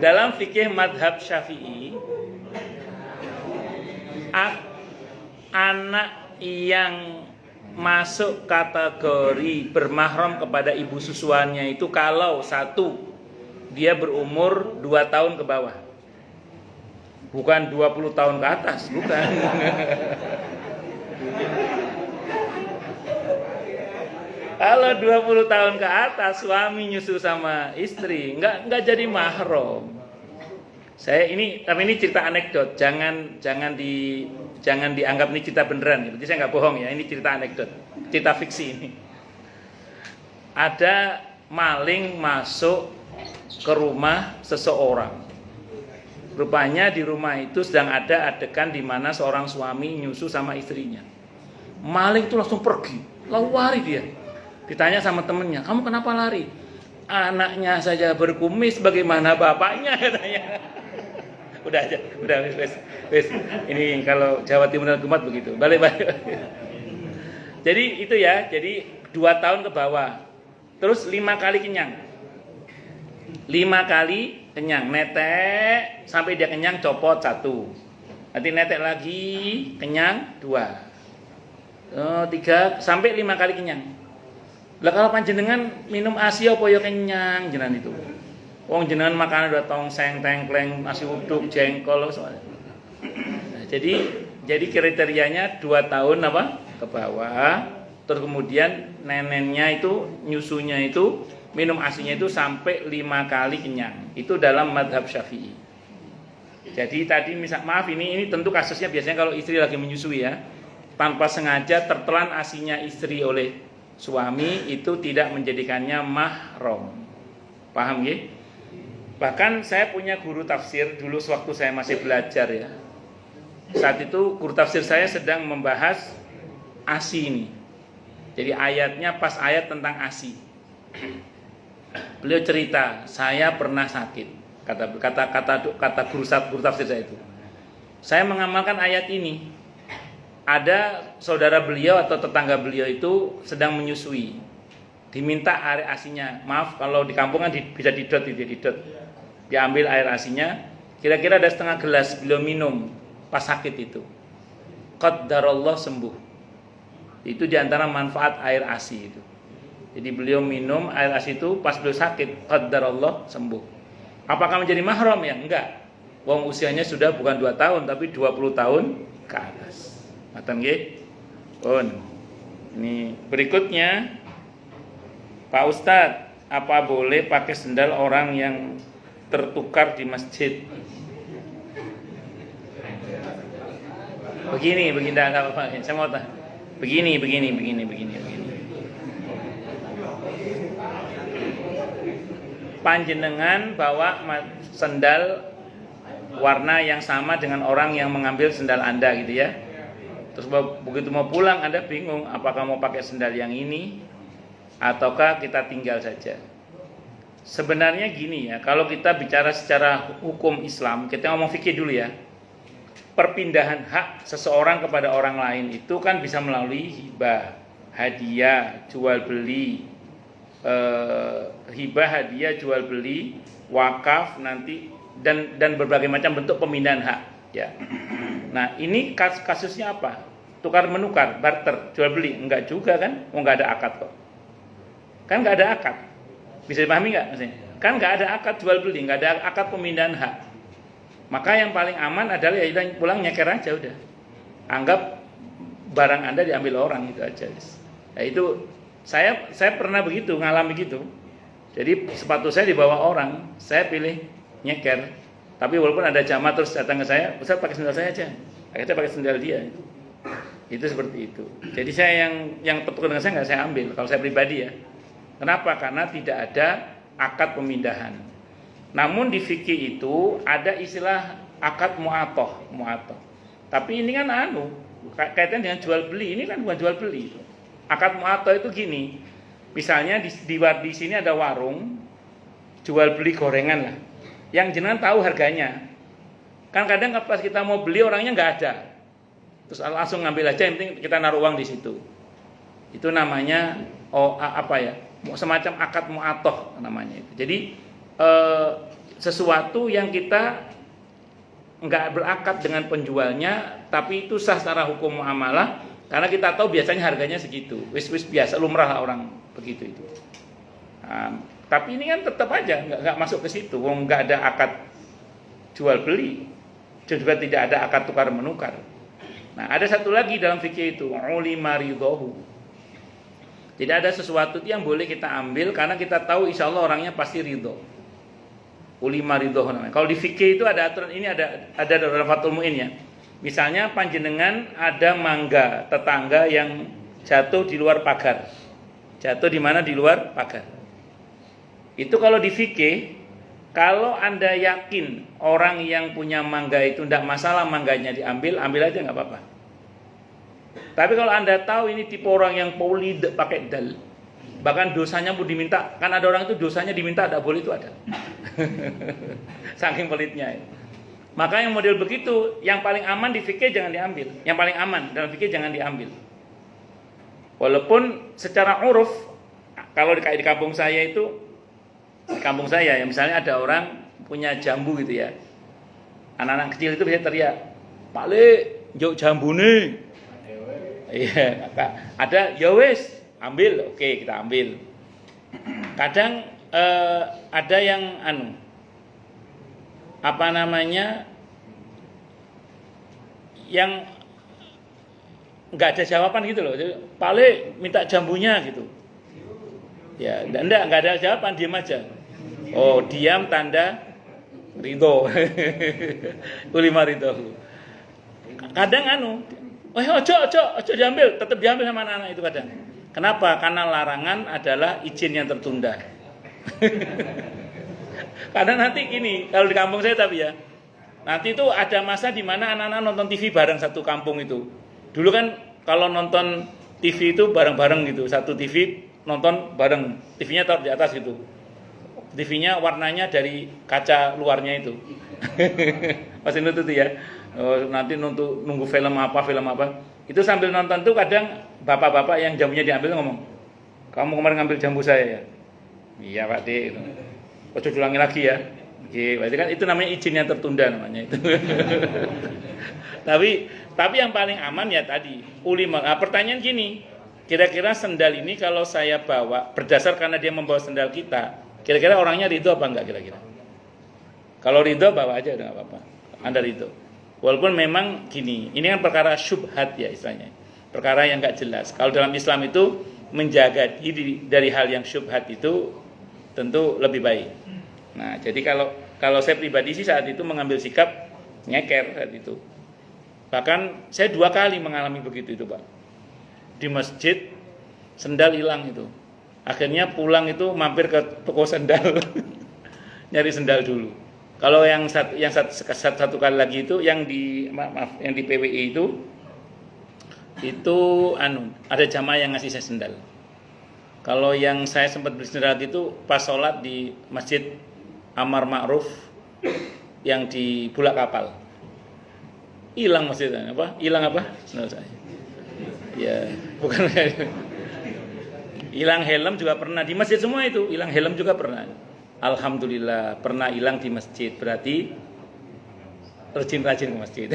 dalam fikih madhab Syafi'i, anak yang masuk kategori bermahram kepada ibu susuannya itu kalau satu, dia berumur 2 tahun ke bawah, bukan 20 tahun ke atas, bukan. Kalau 20 tahun ke atas suami nyusu sama istri, enggak jadi mahram. Tapi ini cerita anekdot, jangan dianggap ini cerita beneran. Jadi saya nggak bohong ya, ini cerita anekdot, cerita fiksi ini. Ada maling masuk ke rumah seseorang. Rupanya di rumah itu sedang ada adegan di mana seorang suami nyusu sama istrinya. Maling itu langsung pergi, lalu lari dia. Ditanya sama temennya, kamu kenapa lari? Anaknya saja berkumis, bagaimana bapaknya, katanya. Udah aja, udah wes. Ini kalau Jawa Timur dan Kumat begitu. Balik. Jadi itu ya, jadi 2 tahun ke bawah. Terus 5 kali kenyang. 5 kali kenyang, netek sampai dia kenyang copot 1. Nanti netek lagi, kenyang 2. 3 sampai 5 kali kenyang. Lah kalau panjenengan minum ASI apa ya kenyang jenengan itu. Wong jenengan makan udah tongseng, tengkleng, nasi uduk, jengkol soalnya. Nah, jadi kriterianya 2 tahun apa? Ke bawah. Terus kemudian nenennya itu nyusunya itu minum ASINya itu sampai 5 kali kenyang. Itu dalam madhab Syafi'i. Jadi tadi maaf ini tentu kasusnya biasanya kalau istri lagi menyusui ya. Tanpa sengaja tertelan ASINya istri oleh suami itu tidak menjadikannya mahram. Paham ya? Bahkan saya punya guru tafsir dulu sewaktu saya masih belajar ya. Saat itu guru tafsir saya sedang membahas ASI ini. Jadi ayatnya pas ayat tentang ASI. Beliau cerita, saya pernah sakit. Kata guru tafsir saya itu. Saya mengamalkan ayat ini. Ada saudara beliau atau tetangga beliau itu sedang menyusui. Diminta air ASINya. Maaf kalau di kampung kan bisa didot. Diambil air ASINya. Kira-kira ada setengah gelas beliau minum pas sakit itu. Qaddarallah sembuh. Itu diantara manfaat air ASI itu. Jadi beliau minum air ASI itu pas beliau sakit. Qaddarallah sembuh. Apakah menjadi mahram ya? Enggak. Wong usianya sudah bukan 2 tahun tapi 20 tahun ke atas. Matan nggih. Ini berikutnya Pak Ustadz, apa boleh pakai sendal orang yang tertukar di masjid? Begini enggak apa-apa. Saya mau tahu. Begini. Panjenengan bawa sendal warna yang sama dengan orang yang mengambil sendal Anda gitu ya. Terus begitu mau pulang Anda bingung apakah mau pakai sendal yang ini ataukah kita tinggal saja. Sebenarnya gini ya, kalau kita bicara secara hukum Islam, kita ngomong fikih dulu ya. Perpindahan hak seseorang kepada orang lain itu kan bisa melalui hibah, hadiah, jual beli, hibah, hadiah, jual beli, wakaf nanti dan berbagai macam bentuk pemindahan hak ya. Nah ini kasusnya apa? Tukar menukar, barter, jual beli? Enggak juga kan? Enggak ada akad kok. Kan enggak ada akad. Bisa dipahami enggak? Kan enggak ada akad jual beli, enggak ada akad pemindahan hak. Maka yang paling aman adalah ya pulang nyeker aja udah. Anggap barang Anda diambil orang itu aja. Nah itu saya pernah begitu, ngalami gitu. Jadi sepatu saya dibawa orang, saya pilih nyeker. Tapi walaupun ada jamaah terus datang ke saya, Ustaz pakai sendal saya aja. Akhirnya pakai sendal dia. Itu seperti itu. Jadi saya yang tertukar dengan saya nggak saya ambil. Kalau saya pribadi ya. Kenapa? Karena tidak ada akad pemindahan. Namun di fikih itu ada istilah akad mu'atoh. Tapi ini kan kaitan dengan jual beli. Ini kan bukan jual beli. Akad mu'atoh itu gini. Misalnya di sini ada warung jual beli gorengan lah. Yang jenengan tahu harganya. Kan kadang pas kita mau beli orangnya nggak ada. Terus langsung ngambil aja, yang penting kita naruh uang di situ. Itu namanya semacam akad mu'atoh namanya itu. Jadi sesuatu yang kita nggak berakad dengan penjualnya, tapi itu sah secara hukum muamalah karena kita tahu biasanya harganya segitu. Wis biasa lumrah lah orang begitu itu. Tapi ini kan tetap aja nggak masuk ke situ. Nggak ada akad jual beli, juga tidak ada akad tukar menukar. Nah ada satu lagi dalam fikih itu ulima ridhohu. Tidak ada sesuatu yang boleh kita ambil karena kita tahu insya Allah orangnya pasti ridho. Ulima ridhohu namanya. Kalau di fikih itu ada aturan ini ada dalam Fathul Mu'in ya. Misalnya panjenengan ada mangga tetangga yang jatuh di luar pagar. Jatuh di mana? Di luar pagar. Itu kalau di fikih, kalau Anda yakin orang yang punya mangga itu tidak masalah mangganya diambil, ambil aja nggak apa-apa. Tapi kalau Anda tahu ini tipe orang yang poli pakai dal, bahkan dosanya pun diminta, kan ada orang itu dosanya diminta tidak boleh, itu ada. Saking pelitnya. Maka yang model begitu, yang paling aman di fikih jangan diambil. Yang paling aman dalam fikih jangan diambil. Walaupun secara uruf, kalau di kampung saya itu, di kampung saya ya, misalnya ada orang punya jambu gitu ya, anak-anak kecil itu bisa teriak, Pak Le, jauh jambu nih. Iya, ada ya wes, ambil, oke kita ambil. Kadang ada yang yang nggak ada jawaban gitu loh. Pak Le minta jambunya gitu. Ya, enggak ada jawaban, diam aja. Oh, diam tanda ridho. Ulima ridho. Kadang ojo diambil, tetap diambil sama anak-anak itu kadang. Kenapa? Karena larangan adalah izin yang tertunda. Karena nanti gini, kalau di kampung saya tapi ya, nanti itu ada masa di mana anak-anak nonton TV bareng satu kampung itu. Dulu kan kalau nonton TV itu bareng-bareng gitu, satu TV nonton bareng, TV-nya taruh di atas gitu. TV-nya warnanya dari kaca luarnya itu. Masih nutut ya. Nanti nunggu film apa. Itu sambil nonton tuh kadang bapak-bapak yang jambunya diambil ngomong, "Kamu kemarin ngambil jambu saya ya?" "Iya, Pak De." Gitu. "Ojo ulangi lagi ya." Oke, berarti kan itu namanya izin yang tertunda namanya itu. Tapi yang paling aman ya tadi ulima. Nah, pertanyaan gini, kira-kira sendal ini kalau saya bawa berdasar karena dia membawa sendal kita, kira-kira orangnya ridho apa enggak kira-kira? Kalau ridho bawa aja udah nggak apa-apa. Anda ridho. Walaupun memang gini, ini kan perkara syubhat ya istilahnya, perkara yang nggak jelas. Kalau dalam Islam itu menjaga diri dari hal yang syubhat itu tentu lebih baik. Nah, jadi kalau saya pribadi sih saat itu mengambil sikap nyeker saat itu. Bahkan saya 2 kali mengalami begitu itu, Pak. Di masjid sendal hilang itu. Akhirnya pulang itu mampir ke toko sendal. Nyari sendal dulu. Kalau yang satu kali lagi itu yang di PWI itu ada jamaah yang ngasih saya sendal. Kalau yang saya sempat beli sendal itu pas sholat di Masjid Amar Ma'ruf yang di Bulak Kapal. Hilang masjidnya apa? Hilang apa? Sendal saya. Ya, bukan. Hilang helm juga pernah di masjid semua itu. Hilang helm juga pernah. Alhamdulillah pernah hilang di masjid, berarti rajin-rajin ke masjid.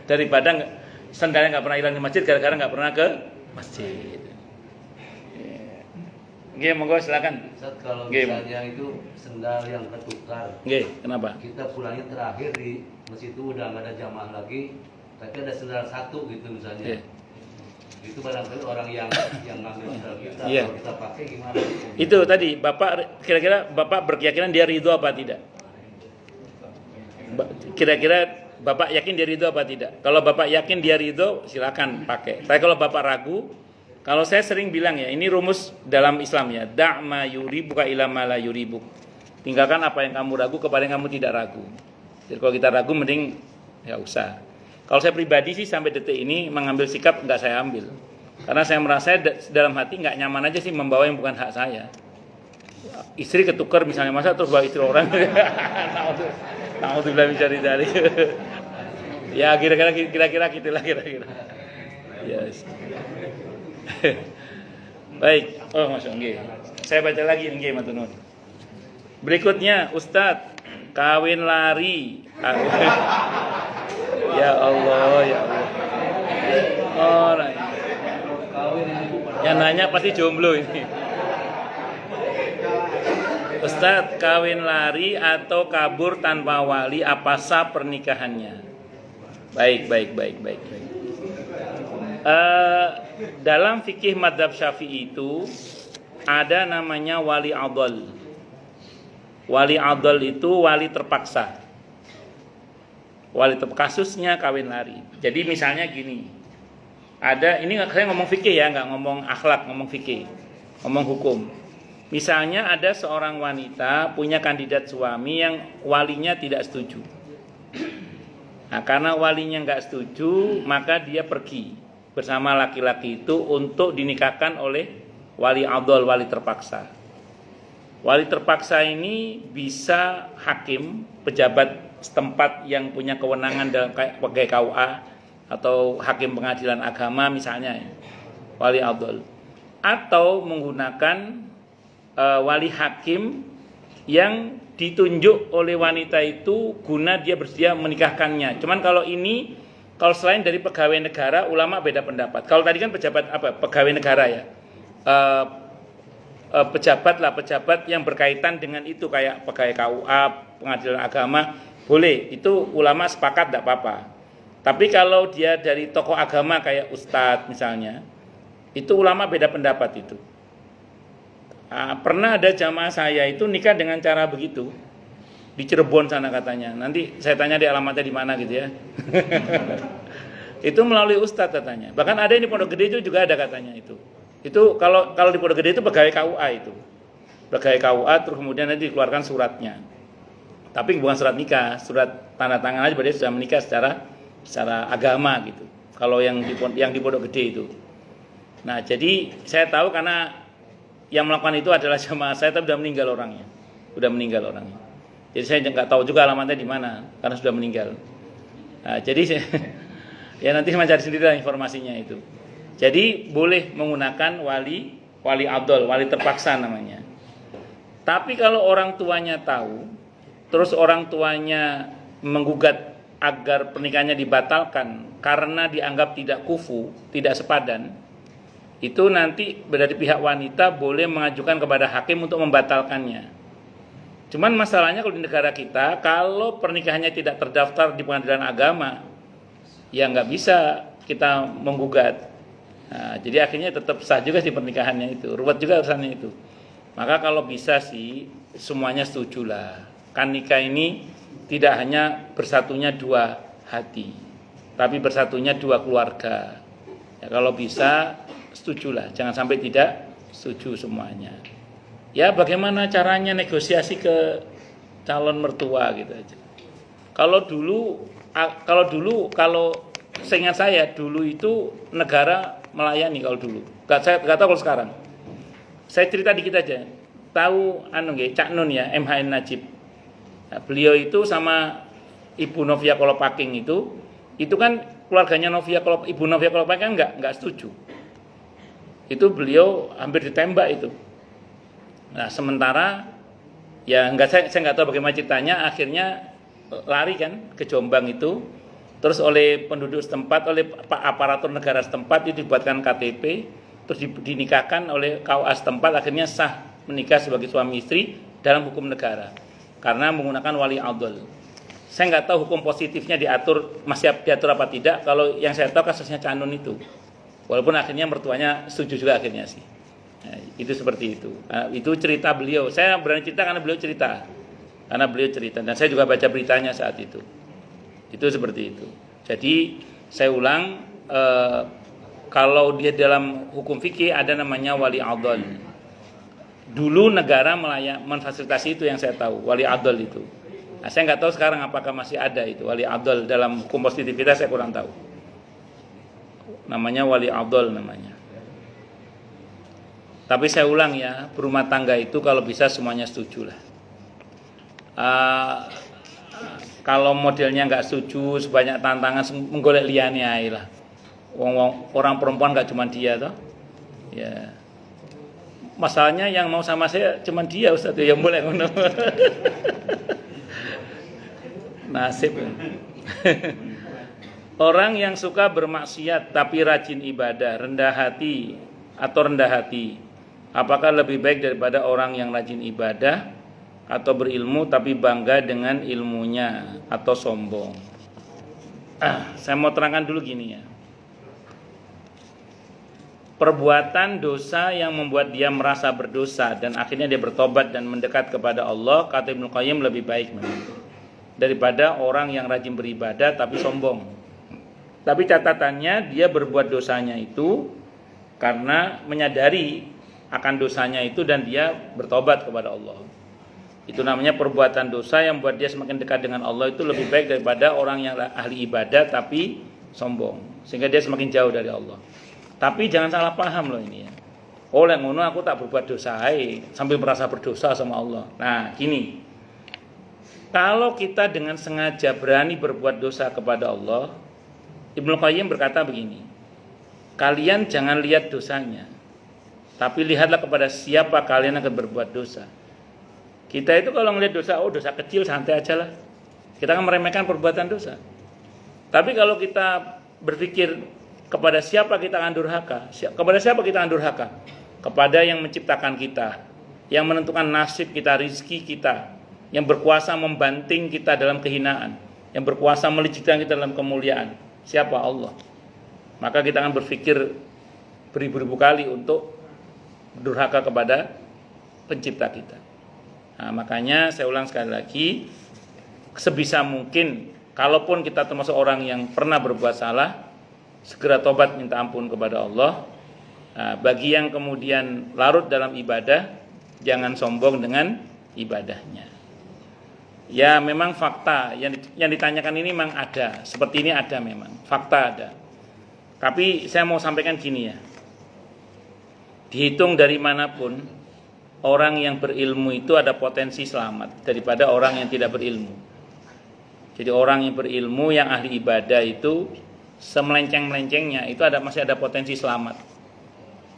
Daripada sendalnya nggak pernah hilang di masjid gara-gara nggak pernah ke masjid. Oke, monggo silakan. Ustaz, kalau misalnya itu sendal yang ketukar. Oke, kenapa? Kita pulangnya terakhir di masjid itu udah nggak ada jamaah lagi, tapi ada sendal satu gitu misalnya. Itu barangkali orang yang ngambil sendal kita, kalau kita pakai gimana? Itu tadi kira-kira Bapak berkeyakinan dia ridho apa tidak? Kira-kira Bapak yakin dia ridho apa tidak? Kalau Bapak yakin dia ridho, silakan pakai. Tapi kalau Bapak ragu, kalau saya sering bilang ya, ini rumus dalam Islam ya, da'ma yuribuka ila ma la yuribuk. Tinggalkan apa yang kamu ragu kepada yang kamu tidak ragu. Jadi kalau kita ragu mending ya usah. Kalau saya pribadi sih sampai detik ini mengambil sikap nggak saya ambil, karena saya merasa dalam hati nggak nyaman aja sih membawa yang bukan hak saya. Istri ketukar misalnya, masa terus bawa istri orang? Nauzubillah min syarri dzalik. Ya kira-kira gitulah kira-kira. Yes. Baik. Oh masuk nggih. Saya baca lagi nggih matur nuwun. Berikutnya Ustadz, kawin lari. Ya Allah, ya Allah. Orang yang nanya pasti jomblo ini. Ustadz, kawin lari atau kabur tanpa wali, apa sah pernikahannya? Baik. Dalam fikih madzhab Syafi'i itu ada namanya wali adol. Wali adol itu wali terpaksa. Kasusnya kawin lari. Jadi misalnya gini, ini saya ngomong fikih ya, nggak ngomong akhlak, ngomong fikih, ngomong hukum. Misalnya ada seorang wanita punya kandidat suami yang walinya tidak setuju. Nah, karena walinya nggak setuju, maka dia pergi bersama laki-laki itu untuk dinikahkan oleh wali adol, wali terpaksa. Wali terpaksa ini bisa hakim, pejabat setempat yang punya kewenangan dalam pegawai KUA atau hakim pengadilan agama misalnya, wali adol, atau menggunakan wali hakim yang ditunjuk oleh wanita itu guna dia bersedia menikahkannya. Cuman kalau selain dari pegawai negara, ulama beda pendapat. Kalau tadi kan pejabat pegawai negara ya, pejabat yang berkaitan dengan itu kayak pegawai KUA, pengadilan agama, boleh. Itu ulama sepakat tidak apa-apa. Tapi kalau dia dari tokoh agama kayak ustadz misalnya, itu ulama beda pendapat itu. Pernah ada jamaah saya itu nikah dengan cara begitu di Cirebon sana katanya. Nanti saya tanya di alamatnya di mana gitu ya. Itu melalui ustadz katanya. Bahkan ada yang di Pondok Gede itu juga ada katanya itu. Itu kalau di Pondok Gede itu pegawai KUA itu. Pegawai KUA terus kemudian nanti dikeluarkan suratnya. Tapi bukan surat nikah, surat tanda tangan aja berarti sudah menikah secara agama gitu. Kalau yang di Pondok Gede itu. Nah, jadi saya tahu karena yang melakukan itu adalah jamaah saya, tapi sudah meninggal orangnya. Jadi saya nggak tahu juga alamatnya di mana karena sudah meninggal. Nah, jadi ya nanti saya cari sendiri informasinya itu. Jadi boleh menggunakan wali abdul, wali terpaksa namanya. Tapi kalau orang tuanya tahu, terus orang tuanya menggugat agar pernikahannya dibatalkan karena dianggap tidak kufu, tidak sepadan, itu nanti dari pihak wanita boleh mengajukan kepada hakim untuk membatalkannya. Cuman masalahnya kalau di negara kita, kalau pernikahannya tidak terdaftar di pengadilan agama, ya nggak bisa kita menggugat. Nah, jadi akhirnya tetap sah juga sih pernikahannya itu, ruwet juga urusannya itu. Maka kalau bisa sih semuanya setuju lah. Kan nikah ini tidak hanya bersatunya dua hati, tapi bersatunya dua keluarga. Ya, kalau bisa setujulah, jangan sampai tidak setuju semuanya. Ya bagaimana caranya negosiasi ke calon mertua gitu aja. Kalau seingat saya dulu itu negara melayani kalau dulu. Saya nggak tahu kalau sekarang. Saya cerita dikit aja. Tahu Cak Nun ya, MHN Najib. Nah, beliau itu sama Ibu Novia Kolopaking itu kan keluarganya Ibu Novia Kolopaking kan nggak setuju. Itu beliau hampir ditembak itu. Nah sementara ya saya nggak tahu bagaimana ceritanya, akhirnya lari kan ke Jombang itu, terus oleh penduduk setempat, oleh aparatur negara setempat itu dibuatkan KTP, terus dinikahkan oleh KUA setempat, akhirnya sah menikah sebagai suami istri dalam hukum negara karena menggunakan wali adol. Saya nggak tahu hukum positifnya masih diatur apa tidak. Kalau yang saya tahu kasusnya Cak Nun itu. Walaupun akhirnya mertuanya setuju juga akhirnya sih. Nah, itu seperti itu. Nah, itu cerita beliau. Saya berani cerita karena beliau cerita. Dan saya juga baca beritanya saat itu. Itu seperti itu. Jadi saya ulang, kalau dia dalam hukum fikih ada namanya wali adol. Dulu negara memfasilitasi itu yang saya tahu, wali adol itu. Nah, saya nggak tahu sekarang apakah masih ada itu wali adol dalam hukum positivitas, saya kurang tahu. Namanya wali adol namanya. Tapi saya ulang ya, berumah tangga itu kalau bisa semuanya setuju lah. Kalau modelnya nggak setuju, sebanyak tantangan menggolek liane ae lah. Orang perempuan nggak cuma dia toh. Ya. Masalahnya yang mau sama saya cuma dia Ustaz yang boleh ngono. Nasib. Orang yang suka bermaksiat tapi rajin ibadah, rendah hati, apakah lebih baik daripada orang yang rajin ibadah atau berilmu tapi bangga dengan ilmunya atau sombong? Saya mau terangkan dulu gini ya. Perbuatan dosa yang membuat dia merasa berdosa dan akhirnya dia bertobat dan mendekat kepada Allah, kata Ibnu Qayyim, lebih baik daripada orang yang rajin beribadah tapi sombong. Tapi catatannya dia berbuat dosanya itu karena menyadari akan dosanya itu dan dia bertobat kepada Allah. Itu namanya perbuatan dosa yang membuat dia semakin dekat dengan Allah itu lebih baik daripada orang yang ahli ibadah tapi sombong, sehingga dia semakin jauh dari Allah. Tapi jangan salah paham loh ini ya. Oleh ngono aku tak berbuat dosa sambil merasa berdosa sama Allah. Nah, gini. Kalau kita dengan sengaja berani berbuat dosa kepada Allah, Ibnu Qayyim berkata begini. Kalian jangan lihat dosanya, tapi lihatlah kepada siapa kalian akan berbuat dosa. Kita itu kalau ngelihat dosa, dosa kecil santai aja lah. Kita akan meremehkan perbuatan dosa. Tapi kalau kita berpikir kepada siapa kita akan durhaka, kepada siapa kita akan durhaka? Kepada yang menciptakan kita, yang menentukan nasib kita, rizki kita, yang berkuasa membanting kita dalam kehinaan, yang berkuasa melejitkan kita dalam kemuliaan. Siapa? Allah. Maka kita akan berpikir beribu-ribu kali untuk durhaka kepada pencipta kita. Nah, makanya saya ulang sekali lagi, sebisa mungkin kalaupun kita termasuk orang yang pernah berbuat salah, segera tobat minta ampun kepada Allah. Nah, bagi yang kemudian larut dalam ibadah, jangan sombong dengan ibadahnya. Ya memang fakta yang ditanyakan ini memang ada, seperti ini ada memang, fakta ada. Tapi saya mau sampaikan gini ya, dihitung dari manapun, orang yang berilmu itu ada potensi selamat daripada orang yang tidak berilmu. Jadi orang yang berilmu, yang ahli ibadah itu semelenceng-melencengnya itu masih ada potensi selamat.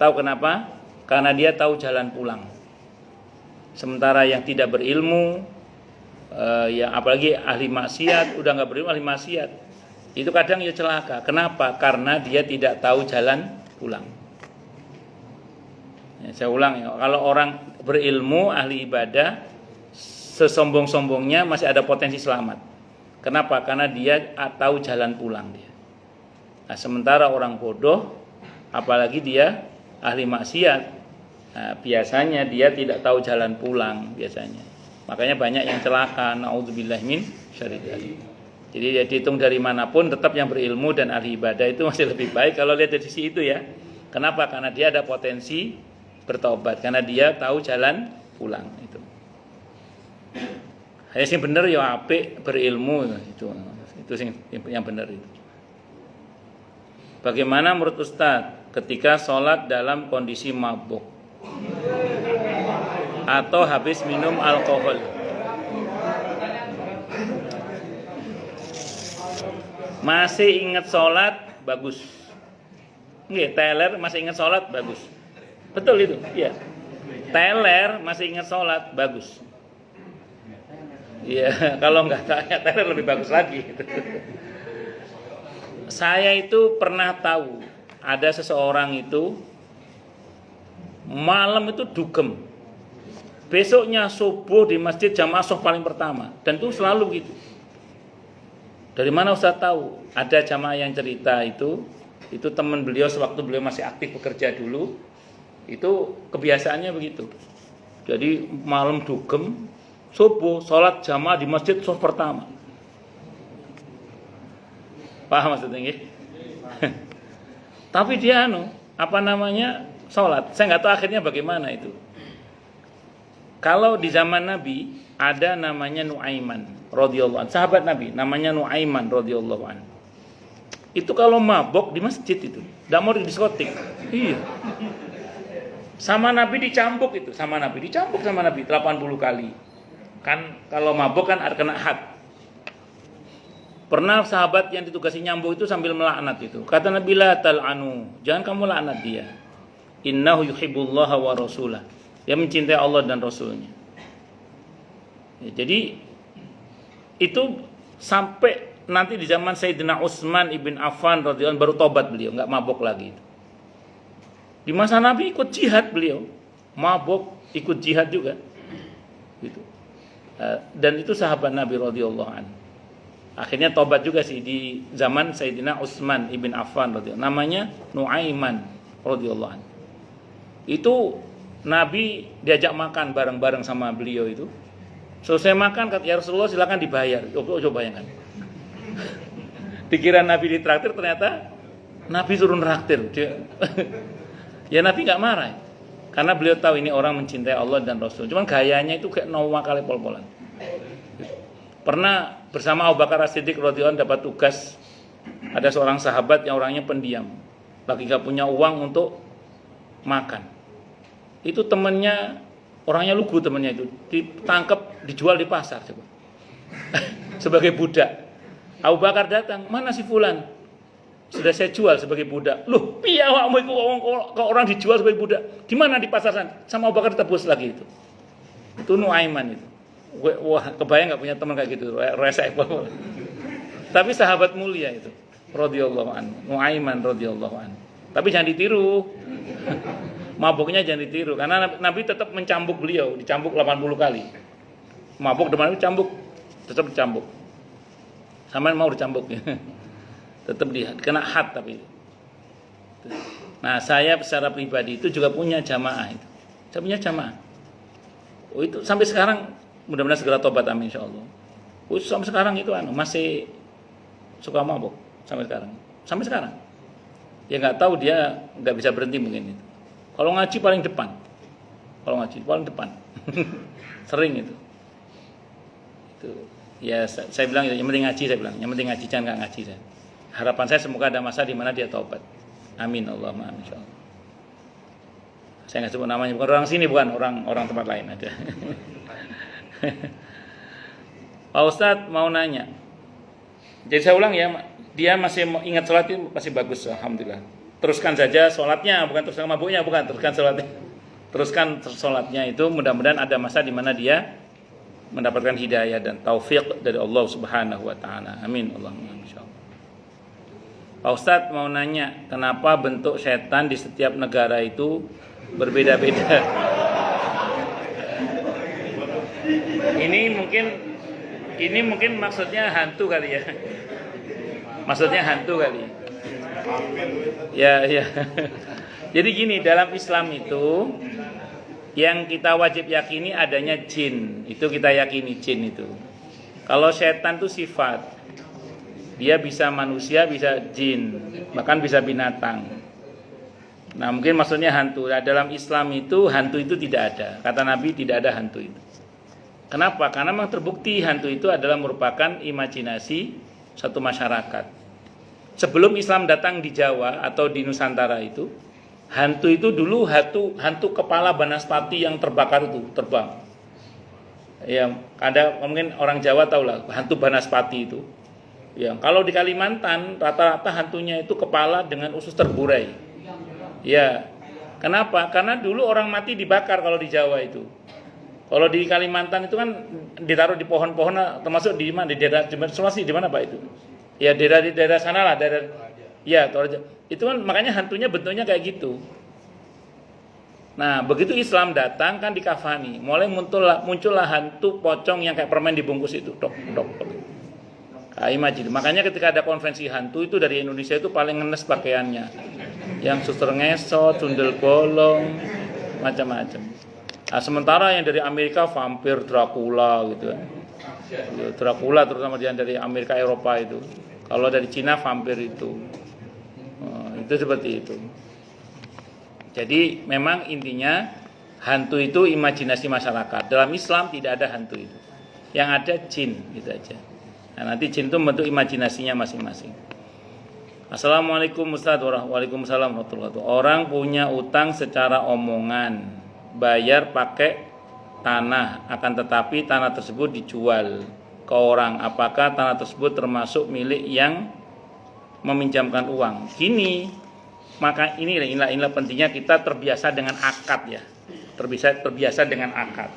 Tahu kenapa? Karena dia tahu jalan pulang. Sementara yang tidak berilmu, yang apalagi ahli maksiat, udah nggak berilmu ahli maksiat, itu kadang ya celaka. Kenapa? Karena dia tidak tahu jalan pulang. Ya, saya ulang ya, kalau orang berilmu, ahli ibadah, sesombong-sombongnya masih ada potensi selamat. Kenapa? Karena dia tahu jalan pulang dia. Nah, sementara orang bodoh, apalagi dia ahli maksiat, nah, biasanya dia tidak tahu jalan pulang biasanya. Makanya banyak yang celaka. Naudzubillah min syarri dzalik. Jadi ya dihitung dari manapun, tetap yang berilmu dan ahli ibadah itu masih lebih baik kalau lihat dari sisi itu ya. Kenapa? Karena dia ada potensi bertobat, karena dia tahu jalan pulang itu. Hanya sing bener ya apik berilmu itu yang benar itu. Bagaimana menurut Ustadz ketika sholat dalam kondisi mabuk atau habis minum alkohol? Masih ingat sholat, bagus. Nggih, teler masih ingat sholat, bagus. Betul itu, iya. Teler masih ingat sholat, bagus. Iya, kalau nggak teler lebih bagus lagi. Saya itu pernah tahu ada seseorang itu malam itu dugem. Besoknya subuh di masjid jamaah subuh paling pertama, dan itu selalu gitu. Dari mana Ustaz tahu? Ada jamaah yang cerita itu teman beliau sewaktu beliau masih aktif bekerja dulu, itu kebiasaannya begitu. Jadi malam dugem, subuh sholat jamaah di masjid subuh pertama. Paham maksudnya nggih? Tapi dia sholat. Saya nggak tahu akhirnya bagaimana itu. Kalau di zaman Nabi ada namanya Nuaiman radhiyallahu anhu, sahabat Nabi namanya Nuaiman radhiyallahu anhu. Itu kalau mabok di masjid itu, enggak mau di diskotik. Iya. Sama Nabi dicambuk 80 kali. Kan kalau mabok kan kena had. Pernah sahabat yang ditugasi nyambuk itu sambil melaknat itu. Kata Nabi, la tal'anu, jangan kamu laknat dia. Innahu yuhibbullaha wa rasulah. Dia mencintai Allah dan Rasulnya. Ya, jadi itu sampai nanti di zaman Sayyidina Utsman ibn Affan radhiyallahu anhu baru tobat beliau, enggak mabok lagi itu. Di masa Nabi ikut jihad beliau, mabok ikut jihad juga. Gitu. Dan itu sahabat Nabi radhiyallahu anhu. Akhirnya tobat juga sih di zaman Sayyidina Utsman ibn Affan radhiyallahu anhu. Namanya Nuaiman radhiyallahu anhu. Itu Nabi diajak makan bareng-bareng sama beliau itu. Selesai makan kata ya Rasulullah silakan dibayar. Coba bayangkan. Dikira Nabi ditraktir, ternyata Nabi turun traktir. Ya Nabi enggak marah. Karena beliau tahu ini orang mencintai Allah dan Rasul. Cuman gayanya itu kayak Noah kali pol-polan. Pernah bersama Abu Bakar As-Siddiq radhiyallahu anhu dapat tugas, ada seorang sahabat yang orangnya pendiam, lagi gak punya uang untuk makan. Itu temennya, orangnya lugu temennya itu, ditangkap, dijual di pasar coba. Sebagai budak. Abu Bakar datang, mana si fulan? Sudah saya jual sebagai budak. Loh, piye awakmu iku kok orang dijual sebagai budak? Di mana di pasar sana? Sama Abu Bakar ditebus lagi itu. Itu Nuaiman itu. Wah, kebayang enggak punya teman kayak gitu, resek banget. Tapi sahabat mulia itu, radhiyallahu anhu. Nuaiman radhiyallahu anhu. Tapi jangan ditiru. Mabuknya jangan ditiru karena Nabi tetap mencambuk beliau, dicambuk 80 kali. Mabuk depan itu cambuk, tetap dicambuk. Sampean mau dicambuk ya. Tetap kena had tapi. Nah, saya secara pribadi itu juga punya jamaah itu. Saya punya jamaah. Oh, itu sampai sekarang mudah-mudahan segera tobat amin insyaallah. Oh, sampai sekarang itu masih suka mabuk sampai sekarang. Sampai sekarang. Ya enggak tahu dia enggak bisa berhenti mungkin itu. Kalau ngaji paling depan. Kalau ngaji paling depan. Sering itu. Itu. Ya saya bilang yang penting ngaji saya bilang. Yang penting ngaji jangan enggak ngaji saya. Harapan saya semoga ada masa di mana dia taubat. Amin Allahumma amin insyaallah. Saya enggak sebut namanya, bukan orang sini, bukan orang tempat lain ada. Pak Ustadz mau nanya. Jadi saya ulang ya, dia masih ingat sholat itu masih bagus, alhamdulillah. Teruskan saja sholatnya, bukan teruskan mabuknya, bukan teruskan sholatnya. Teruskan sholatnya itu, mudah-mudahan ada masa di mana dia mendapatkan hidayah dan taufik dari Allah Subhanahu wa taala. Amin Allahumma insyaallah. Pak Ustadz mau nanya, kenapa bentuk setan di setiap negara itu berbeda-beda? Ini mungkin maksudnya hantu kali ya. Maksudnya hantu kali. Ya. Jadi gini, dalam Islam itu yang kita wajib yakini adanya jin. Itu kita yakini jin itu. Kalau setan itu sifat. Dia bisa manusia, bisa jin, bahkan bisa binatang. Nah, mungkin maksudnya hantu. Nah, dalam Islam itu hantu itu tidak ada. Kata Nabi tidak ada hantu itu. Kenapa? Karena memang terbukti hantu itu adalah merupakan imajinasi satu masyarakat. Sebelum Islam datang di Jawa atau di Nusantara itu, hantu itu dulu hantu kepala Banaspati yang terbakar itu, terbang. Ya, ada mungkin orang Jawa tahu lah hantu Banaspati itu. Ya, kalau di Kalimantan rata-rata hantunya itu kepala dengan usus terburai. Ya. Kenapa? Karena dulu orang mati dibakar kalau di Jawa itu. Kalau di Kalimantan itu kan ditaruh di pohon-pohon, termasuk di mana? Di daerah Sulawesi di mana Pak itu? Ya, di daerah sana lah, daerah. Ya, itu kan makanya hantunya bentuknya kayak gitu. Nah, begitu Islam datang kan dikafani, mulai muncullah hantu pocong yang kayak permen dibungkus itu, dok. Imagine. Makanya ketika ada konvensi hantu itu dari Indonesia itu paling ngenes pakaiannya. Yang suster ngesot, sundel bolong, macam-macam. Nah, sementara yang dari Amerika vampir Dracula gitu. Dracula terutama yang dari Amerika Eropa itu. Kalau dari Cina vampir itu. Itu seperti itu. Jadi memang intinya hantu itu imajinasi masyarakat. Dalam Islam tidak ada hantu itu. Yang ada jin gitu aja. Nah, nanti jin itu membentuk imajinasinya masing-masing. Assalamualaikum Ustaz. Waalaikumsalam warahmatullahi wabarakatuh. Orang punya utang secara omongan, bayar pakai tanah, akan tetapi tanah tersebut dijual ke orang. Apakah tanah tersebut termasuk milik yang meminjamkan uang? Gini, maka inilah pentingnya kita terbiasa dengan akad ya. Terbiasa dengan akad.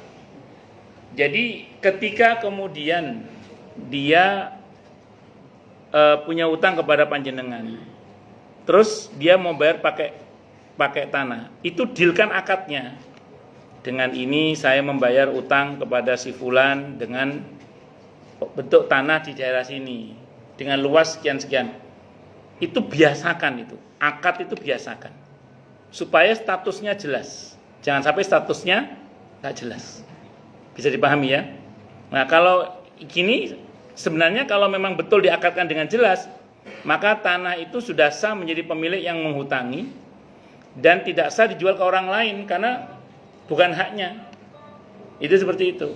Jadi ketika kemudian dia punya utang kepada panjenengan, terus dia mau bayar pakai tanah, itu dealkan akadnya. Dengan ini saya membayar utang kepada si fulan dengan bentuk tanah di daerah sini dengan luas sekian. Itu biasakan itu. Akad itu biasakan. Supaya statusnya jelas. Jangan sampai statusnya enggak jelas. Bisa dipahami ya? Nah, kalau gini sebenarnya kalau memang betul diakadkan dengan jelas, maka tanah itu sudah sah menjadi pemilik yang menghutangi. dan tidak sah dijual ke orang lain karena bukan haknya. Itu seperti itu.